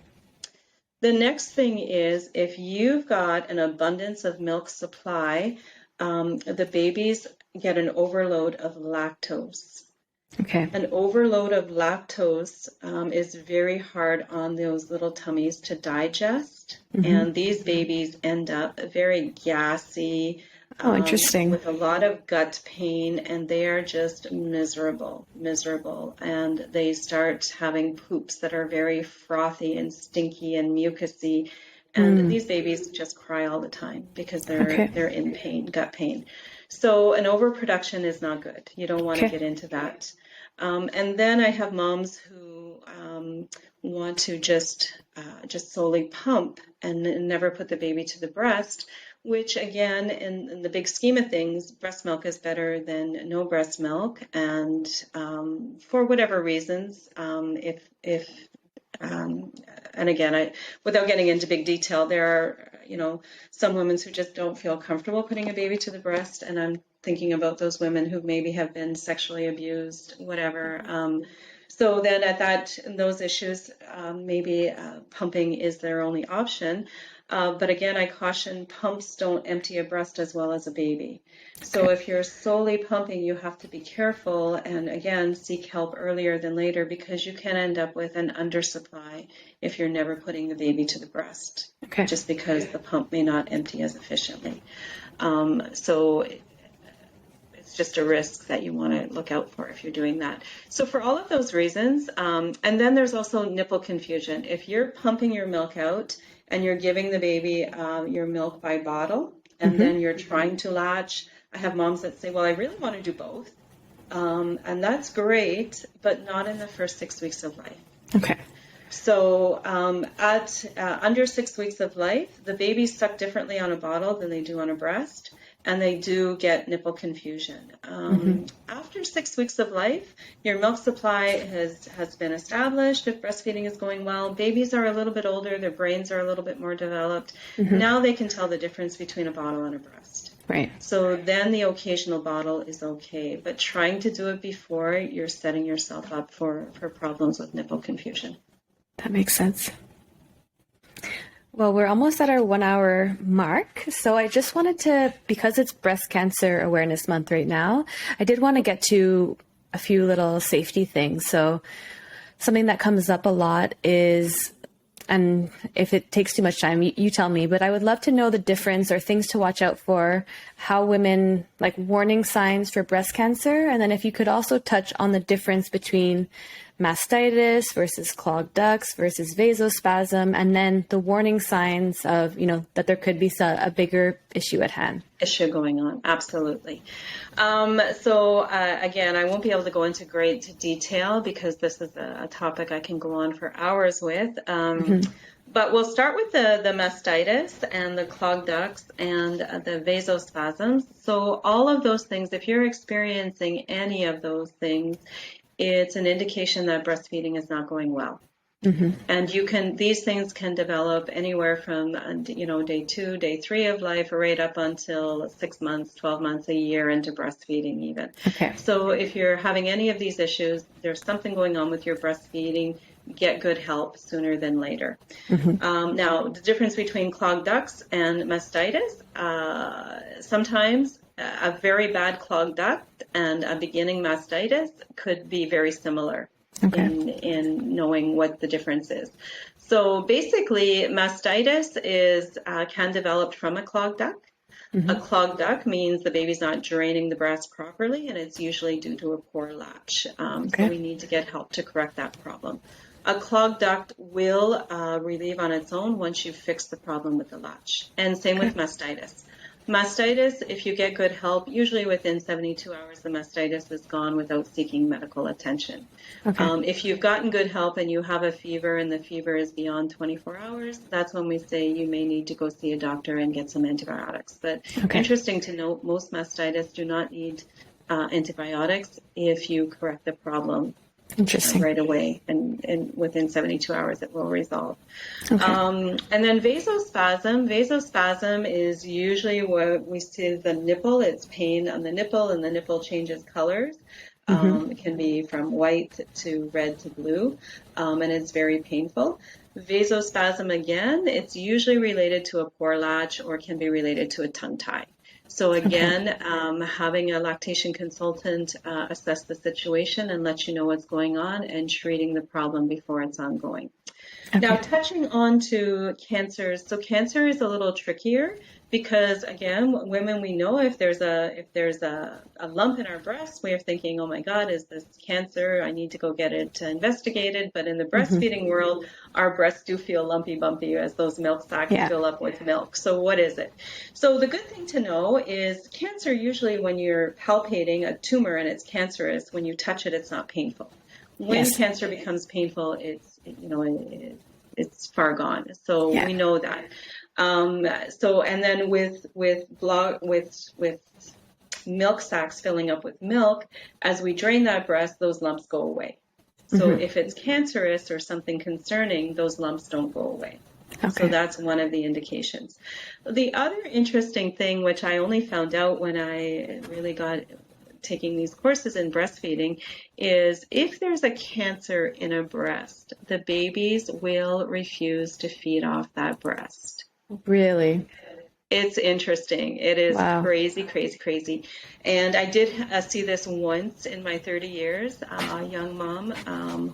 The next thing is if you've got an abundance of milk supply, the babies get an overload of lactose. Okay. An overload of lactose is very hard on those little tummies to digest, and these babies end up very gassy. Interesting. With a lot of gut pain, and they are just miserable, and they start having poops that are very frothy and stinky and mucousy, and these babies just cry all the time because they're in pain, gut pain. So an overproduction is not good. You don't want to get into that. And then I have moms who want to just solely pump and never put the baby to the breast, which again, in the big scheme of things, breast milk is better than no breast milk. And for whatever reasons, and again, without getting into big detail, there are, some women who just don't feel comfortable putting a baby to the breast. And I'm thinking about those women who maybe have been sexually abused, whatever. So then in those issues, maybe pumping is their only option. But again, I caution pumps don't empty a breast as well as a baby. So if you're solely pumping, you have to be careful and again, seek help earlier than later because you can end up with an undersupply if you're never putting the baby to the breast, just because the pump may not empty as efficiently. So it's just a risk that you want to look out for if you're doing that. So for all of those reasons, and then there's also nipple confusion. If you're pumping your milk out, and you're giving the baby your milk by bottle, and then you're trying to latch. I have moms that say, well, I really want to do both. And that's great, but not in the first 6 weeks of life. Okay. So at under 6 weeks of life, the babies suck differently on a bottle than they do on a breast, and they do get nipple confusion. After 6 weeks of life, your milk supply has been established. If breastfeeding is going well, babies are a little bit older, their brains are a little bit more developed. Now they can tell the difference between a bottle and a breast. Right. So then the occasional bottle is okay, but trying to do it before, you're setting yourself up for problems with nipple confusion. That makes sense. Well, we're almost at our 1 hour mark. So I just wanted to, because it's Breast Cancer Awareness Month right now, I did want to get to a few little safety things. So something that comes up a lot is, and if it takes too much time, you tell me, but I would love to know the difference or things to watch out for, how women, warning signs for breast cancer. And then if you could also touch on the difference between mastitis versus clogged ducts versus vasospasm, and then the warning signs of, that there could be a bigger issue at hand. Issue going on. Absolutely. Again, I won't be able to go into great detail because this is a topic I can go on for hours with. But we'll start with the mastitis and the clogged ducts and the vasospasms. So all of those things, if you're experiencing any of those things, it's an indication that breastfeeding is not going well. And these things can develop anywhere from, day 2, day 3 of life, right up until 6 months, 12 months, a year into breastfeeding even. Okay. So if you're having any of these issues, there's something going on with your breastfeeding, get good help sooner than later. Now, the difference between clogged ducts and mastitis, sometimes a very bad clogged duct and a beginning mastitis could be very similar. Okay. In knowing what the difference is. So basically, mastitis can develop from a clogged duct. A clogged duct means the baby's not draining the breast properly, and it's usually due to a poor latch. So we need to get help to correct that problem. A clogged duct will relieve on its own once you fix the problem with the latch. And same with mastitis. Mastitis, if you get good help, usually within 72 hours, the mastitis is gone without seeking medical attention. If you've gotten good help and you have a fever and the fever is beyond 24 hours, that's when we say you may need to go see a doctor and get some antibiotics. But interesting to note, most mastitis do not need antibiotics if you correct the problem right away, and within 72 hours it will resolve. And then vasospasm is usually what we see the nipple. It's pain on the nipple, and the nipple changes colors. It can be from white to red to blue, and it's very painful. Vasospasm, again, it's usually related to a poor latch or can be related to a tongue tie. So again, having a lactation consultant assess the situation and let you know what's going on and treating the problem before it's ongoing. Now, touching on to cancers. So cancer is a little trickier because, again, women, we know if there's a lump in our breast, we are thinking, oh my God, is this cancer? I need to go get it investigated. But in the breastfeeding world, our breasts do feel lumpy bumpy as those milk sacs fill up with milk. So what is it? So the good thing to know is cancer, usually when you're palpating a tumor and it's cancerous, when you touch it, it's not painful. When cancer becomes painful, it's far gone. So we know that. And then with milk sacs filling up with milk, as we drain that breast, those lumps go away. So if it's cancerous or something concerning, those lumps don't go away. So that's one of the indications. The other interesting thing, which I only found out when I really got taking these courses in breastfeeding, is if there's a cancer in a breast, the babies will refuse to feed off that breast. Really? It's interesting. It is crazy, crazy, crazy. And I did see this once in my 30 years, a young mom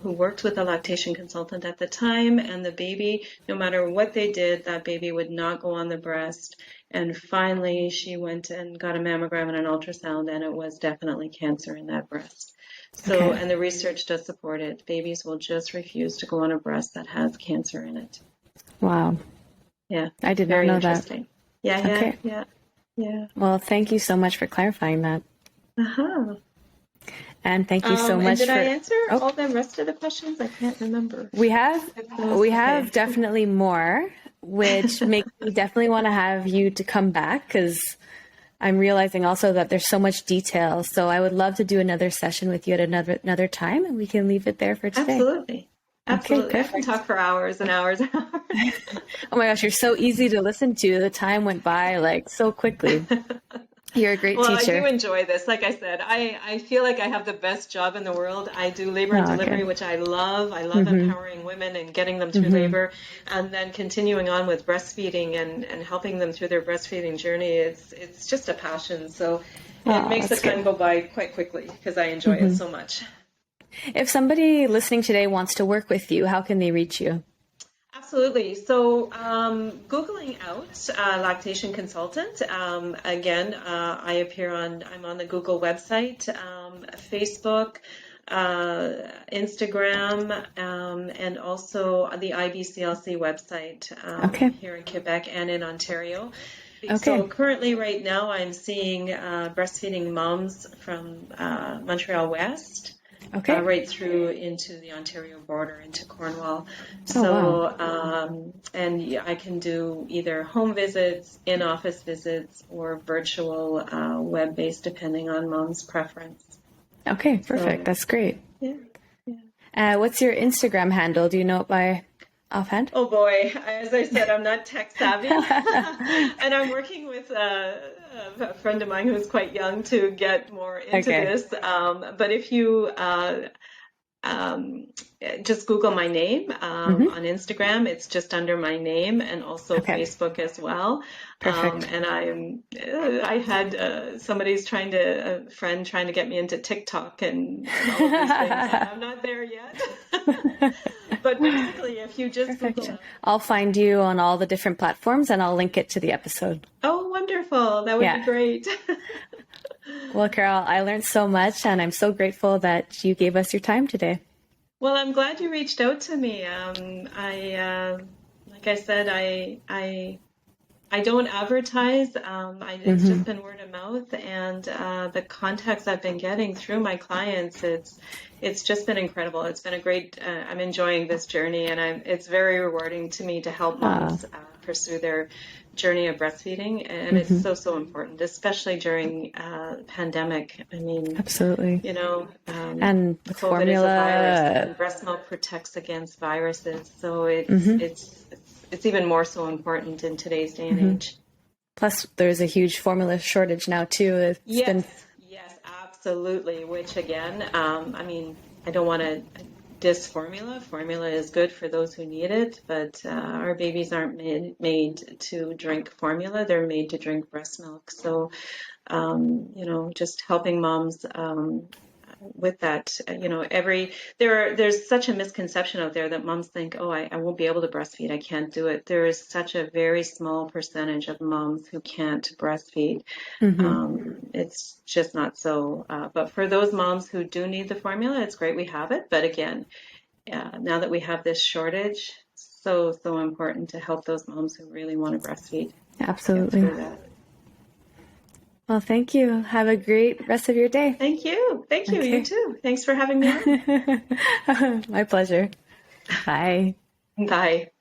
who worked with a lactation consultant at the time, and the baby, no matter what they did, that baby would not go on the breast. And finally, she went and got a mammogram and an ultrasound, and it was definitely cancer in that breast. So, and the research does support it. Babies will just refuse to go on a breast that has cancer in it. Wow. Yeah. I did not know that. Yeah. Well, thank you so much for clarifying that. And thank you so much. Did I answer all the rest of the questions? I can't remember. We have definitely more, which makes me definitely want to have you to come back, because I'm realizing also that there's so much detail. So I would love to do another session with you at another time, and we can leave it there for today. Absolutely. Okay, I can talk for hours and hours and hours. Oh my gosh, you're so easy to listen to. The time went by like so quickly. You're a great teacher. Well, I do enjoy this. Like I said, I feel like I have the best job in the world. I do labor and delivery, which I love. I love empowering women and getting them through labor, and then continuing on with breastfeeding and helping them through their breastfeeding journey. It's just a passion. So it makes the time go by quite quickly because I enjoy it so much. If somebody listening today wants to work with you, how can they reach you? Absolutely. So Googling out lactation consultant. Again, I'm on the Google website, Facebook. Instagram, and also the IBCLC website Okay. here in Quebec and in Ontario. Okay. So currently, right now, I'm seeing breastfeeding moms from Montreal West. Okay. Right through into the Ontario border, into Cornwall. Oh, So, wow. and I can do either home visits, in-office visits, or virtual web-based, depending on mom's preference. Okay, perfect. So, That's great. yeah. What's your Instagram handle? Do you know it by offhand? Oh boy, as I said, I'm not tech savvy. And I'm working with a friend of mine who's quite young to get more into this. But if you just Google my name on Instagram, it's just under my name, and also Facebook as well. Perfect. And I had a friend trying to get me into TikTok and all of these things. I'm not there yet. But basically, if you just Google, I'll find you on all the different platforms and I'll link it to the episode. Oh, wonderful. That would be great. Well, Carol, I learned so much and I'm so grateful that you gave us your time today. Well, I'm glad you reached out to me. Like I said, I don't advertise. It's just been word of mouth, and the contacts I've been getting through my clients, it's just been incredible. It's been a great. I'm enjoying this journey, and it's very rewarding to me to help moms pursue their journey of breastfeeding, and it's so important, especially during the pandemic. I mean, absolutely. You know, and with COVID formula, is a virus, and breast milk protects against viruses, so it's even more so important in today's day and age. Plus, there's a huge formula shortage now too. Yes, absolutely. Which again, I mean, I don't want to diss formula. Formula is good for those who need it, but our babies aren't made to drink formula. They're made to drink breast milk. So, just helping moms with that, there's such a misconception out there that moms think, oh, I won't be able to breastfeed. I can't do it. There is such a very small percentage of moms who can't breastfeed. It's just not so. But for those moms who do need the formula, it's great we have it. But again, now that we have this shortage, so important to help those moms who really want to breastfeed. Absolutely. Well, thank you. Have a great rest of your day. Thank you. Okay. You too. Thanks for having me on. My pleasure. Bye. Bye.